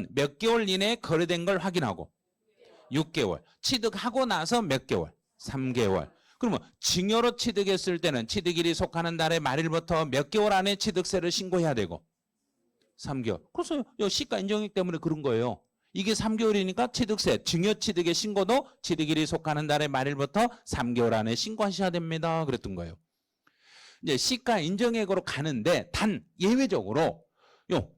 몇 개월 이내에 거래된 걸 확인하고 6개월. 취득하고 나서 몇 개월? 3개월. 그러면 증여로 취득했을 때는 취득일이 속하는 달의 말일부터 몇 개월 안에 취득세를 신고해야 되고 3개월. 그래서 시가 인정액 때문에 그런 거예요. 이게 3개월이니까 취득세, 증여 취득의 신고도 취득일이 속하는 달의 말일부터 3개월 안에 신고하셔야 됩니다. 그랬던 거예요. 이제 시가 인정액으로 가는데 단 예외적으로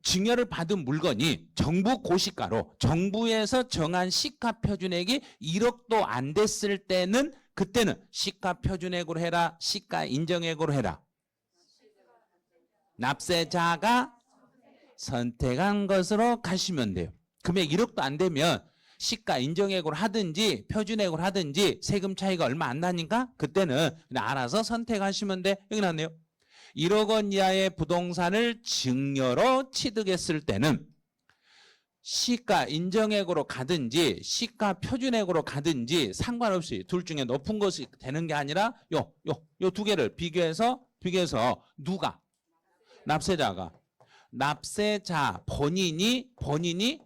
증여를 받은 물건이 정부 고시가로 정부에서 정한 시가 표준액이 1억도 안 됐을 때는 그때는 시가 표준액으로 해라, 시가 인정액으로 해라. 납세자가 선택한 것으로 가시면 돼요. 금액 1억도 안 되면 시가 인정액으로 하든지 표준액으로 하든지 세금 차이가 얼마 안 나니까 그때는 그냥 알아서 선택하시면 돼. 여기 나왔네요. 1억 원 이하의 부동산을 증여로 취득했을 때는 시가 인정액으로 가든지 시가 표준액으로 가든지 상관없이 둘 중에 높은 것이 되는 게 아니라 요 두 개를 비교해서 누가? 납세자 본인이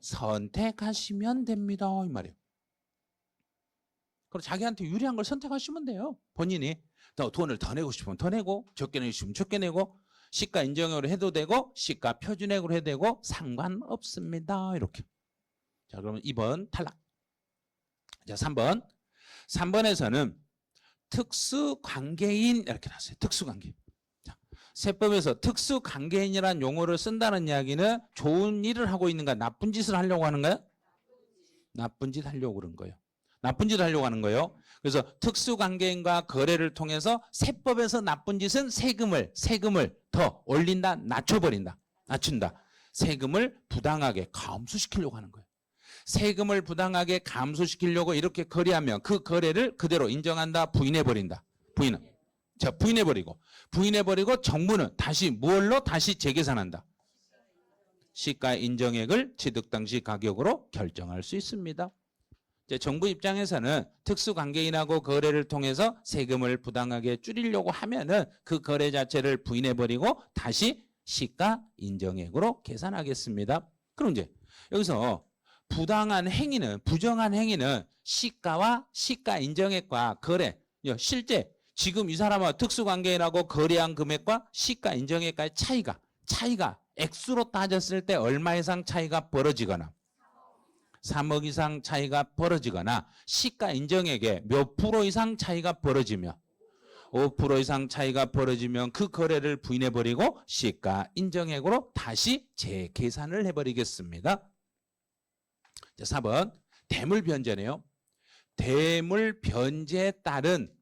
선택하시면 됩니다. 이 말이에요. 그럼 자기한테 유리한 걸 선택하시면 돼요. 본인이 돈을 더 내고 싶으면 더 내고 적게 내고 싶으면 적게 내고 시가 인정액으로 해도 되고 시가 표준액으로 해도 되고 상관없습니다. 이렇게. 자, 그러면 2번 탈락. 자, 3번. 3번에서는 특수관계인 이렇게 나왔어요. 특수관계. 자, 세법에서 특수관계인이라는 용어를 쓴다는 이야기는 좋은 일을 하고 있는가 나쁜 짓을 하려고 하는가요? 나쁜 짓 하려고 그런 거예요. 나쁜 짓을 하려고 하는 거예요. 그래서 특수관계인과 거래를 통해서 세법에서 나쁜 짓은 세금을 더 올린다, 낮춘다. 세금을 부당하게 감소시키려고 하는 거예요. 세금을 부당하게 감소시키려고 이렇게 거래하면 그 거래를 그대로 인정한다, 부인해버린다. 부인해버리고 정부는 다시 무얼로 다시 재계산한다. 시가 인정액을 취득 당시 가격으로 결정할 수 있습니다. 정부 입장에서는 특수관계인하고 거래를 통해서 세금을 부당하게 줄이려고 하면은 그 거래 자체를 부인해버리고 다시 시가 인정액으로 계산하겠습니다. 그럼 이제 여기서 부당한 행위는, 부정한 행위는 시가와 시가 인정액과 거래, 실제 지금 이 사람과 특수관계인하고 거래한 금액과 시가 인정액과의 차이가 액수로 따졌을 때 얼마 이상 차이가 벌어지거나 3억 이상 차이가 벌어지거나 시가 인정액에 몇 프로 이상 차이가 벌어지면 5% 이상 차이가 벌어지면 그 거래를 부인해버리고 시가 인정액으로 다시 재계산을 해버리겠습니다. 자, 4번 대물 변제네요. 대물 변제에 따른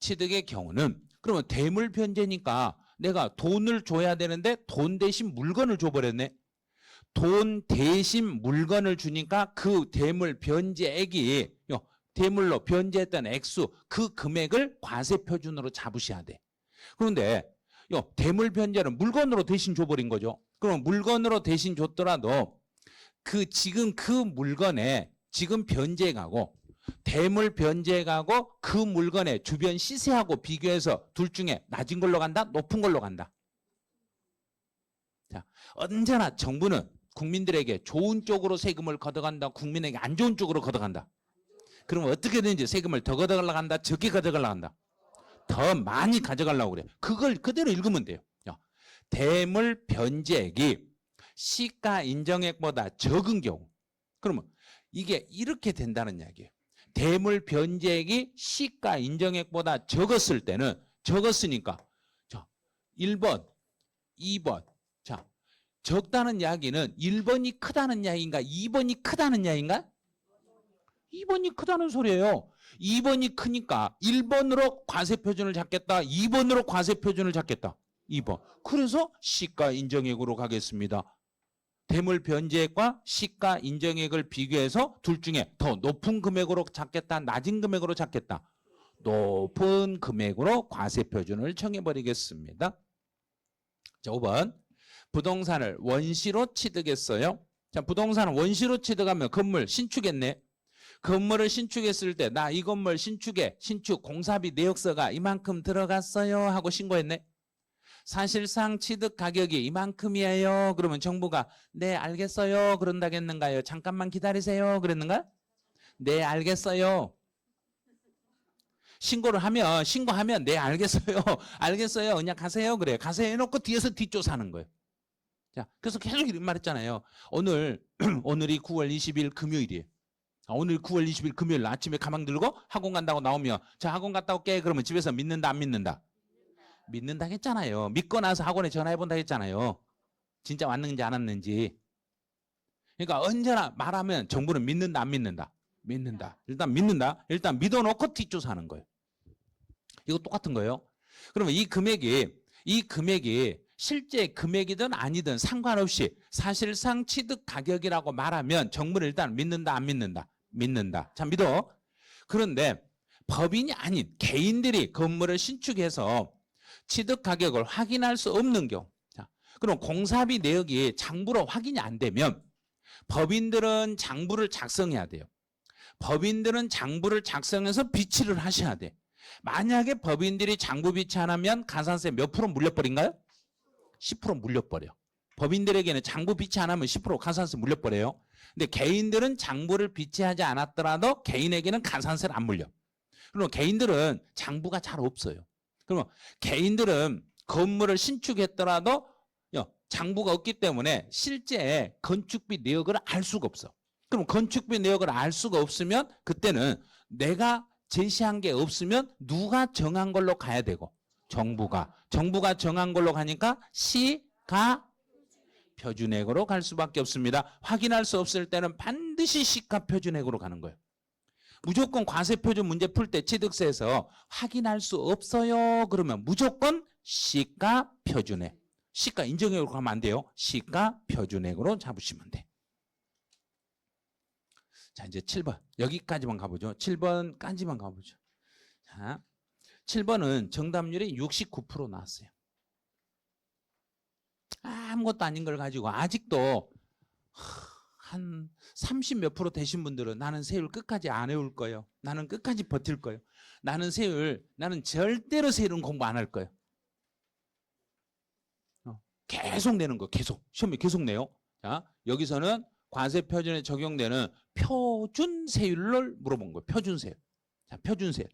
취득의 경우는, 그러면 대물 변제니까 내가 돈을 줘야 되는데 돈 대신 물건을 줘버렸네. 돈 대신 물건을 주니까 그 대물 변제액이 대물로 변제했던 액수, 그 금액을 과세표준으로 잡으셔야 돼. 그런데 대물 변제는 물건으로 대신 줘버린 거죠. 그럼 물건으로 대신 줬더라도 지금 그 물건에 지금 변제액하고 대물 변제액하고 그 물건의 주변 시세하고 비교해서 둘 중에 낮은 걸로 간다? 높은 걸로 간다? 자, 언제나 정부는 국민들에게 좋은 쪽으로 세금을 걷어간다, 국민에게 안 좋은 쪽으로 걷어간다. 그러면 어떻게 되는지 세금을 더 걷어가려고 한다, 적게 걷어가려고 한다? 더 많이 가져가려고 그래. 그걸 그대로 읽으면 돼요. 대물 변제액이 시가 인정액보다 적은 경우, 그러면 이게 이렇게 된다는 이야기예요. 대물 변제액이 시가 인정액보다 적었을 때는, 적었으니까 자, 1번, 2번. 자, 적다는 이야기는 1번이 크다는 이야기인가, 2번이 크다는 이야기인가? 2번이 크다는 소리예요. 2번이 크니까 1번으로 과세표준을 잡겠다, 2번으로 과세표준을 잡겠다. 2번. 그래서 시가 인정액으로 가겠습니다. 대물 변제액과 시가 인정액을 비교해서 둘 중에 더 높은 금액으로 잡겠다, 낮은 금액으로 잡겠다. 높은 금액으로 과세표준을 정해버리겠습니다. 자, 5번. 부동산을 원시로 취득했어요. 자, 부동산을 원시로 취득하면 건물 신축했네. 건물을 신축했을 때 나 이 건물 신축에 신축 공사비 내역서가 이만큼 들어갔어요 하고 신고했네. 사실상 취득 가격이 이만큼이에요. 그러면 정부가 네 알겠어요 그런다겠는가요? 잠깐만 기다리세요 그랬는가? 네 알겠어요. 신고하면 네 알겠어요. 알겠어요. 그냥 가세요. 그래. 가세요 해놓고 뒤에서 뒷조사하는 거예요. 자, 그래서 계속 이런 말 했잖아요. 오늘이 9월 20일 금요일이에요. 오늘 9월 20일 금요일 아침에 가방 들고 학원 간다고 나오면 자 학원 갔다 올게 그러면 집에서 믿는다 안 믿는다? 믿는다 했잖아요. 믿고 나서 학원에 전화해본다 했잖아요. 진짜 왔는지 안 왔는지. 그러니까 언제나 말하면 정부는 믿는다 안 믿는다? 믿는다. 일단 믿는다. 일단 믿어놓고 뒷조사하는 거예요. 이거 똑같은 거예요. 그러면 이 금액이 실제 금액이든 아니든 상관없이 사실상 취득 가격이라고 말하면 정부는 일단 믿는다 안 믿는다? 믿는다. 자, 믿어. 그런데 법인이 아닌 개인들이 건물을 신축해서 취득 가격을 확인할 수 없는 경우, 자, 그럼 공사비 내역이 장부로 확인이 안 되면 법인들은 장부를 작성해야 돼요. 법인들은 장부를 작성해서 비치를 하셔야 돼. 만약에 법인들이 장부 비치 안 하면 가산세 몇 프로 물려버린가요? 10% 물려버려. 법인들에게는 장부 비치 안 하면 10% 가산세 물려버려요. 근데 개인들은 장부를 비치하지 않았더라도 개인에게는 가산세를 안 물려. 그럼 개인들은 장부가 잘 없어요. 그러면 개인들은 건물을 신축했더라도 장부가 없기 때문에 실제 건축비 내역을 알 수가 없어. 그럼 건축비 내역을 알 수가 없으면 그때는 내가 제시한 게 없으면 누가 정한 걸로 가야 되고 정부가 정한 걸로 가니까 시가 표준액으로 갈 수밖에 없습니다. 확인할 수 없을 때는 반드시 시가 표준액으로 가는 거예요. 무조건 과세표준 문제 풀 때 취득세에서 확인할 수 없어요. 그러면 무조건 시가 표준액. 시가 인정액으로 가면 안 돼요. 시가 표준액으로 잡으시면 돼. 자, 이제 7번. 여기까지만 가보죠. 7번까지만 가보죠. 자, 7번은 정답률이 69% 나왔어요. 아무것도 아닌 걸 가지고 아직도 한 30 몇 프로 되신 분들은 나는 세율 끝까지 안 해올 거예요. 나는 끝까지 버틸 거예요. 나는 절대로 세율은 공부 안 할 거예요. 계속 내는 거, 계속. 시험에 계속 내요. 자, 여기서는 과세 표준에 적용되는 표준 세율을 물어본 거예요. 표준 세율. 자, 표준 세율.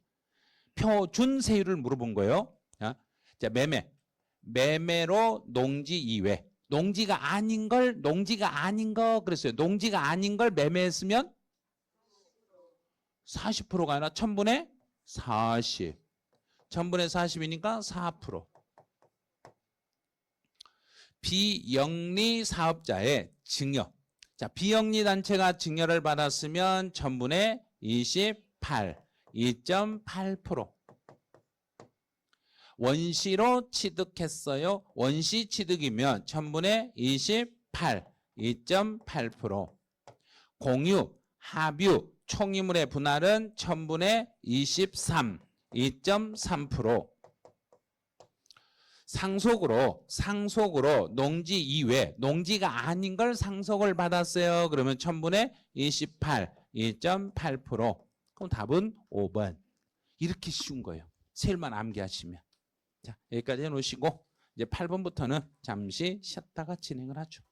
표준 세율을 물어본 거예요. 자, 매매로 농지 이외. 농지가 아닌 거 그랬어요. 농지가 아닌 걸 매매했으면 40%가 아니라 1000분의 40. 1000분의 40이니까 4%. 비영리 사업자의 증여. 자, 비영리 단체가 증여를 받았으면 1000분의 28. 2.8%. 원시로 취득했어요. 원시 취득이면 1000분의 28. 2.8%. 공유, 합유, 총이물의 분할은 1000분의 23. 2.3%. 상속으로 농지 이외, 농지가 아닌 걸 상속을 받았어요. 그러면 1000분의 28, 2.8%. 그럼 답은 5번. 이렇게 쉬운 거예요. 세율만 암기하시면. 자, 여기까지 해놓으시고 이제 8번부터는 잠시 쉬었다가 진행을 하죠.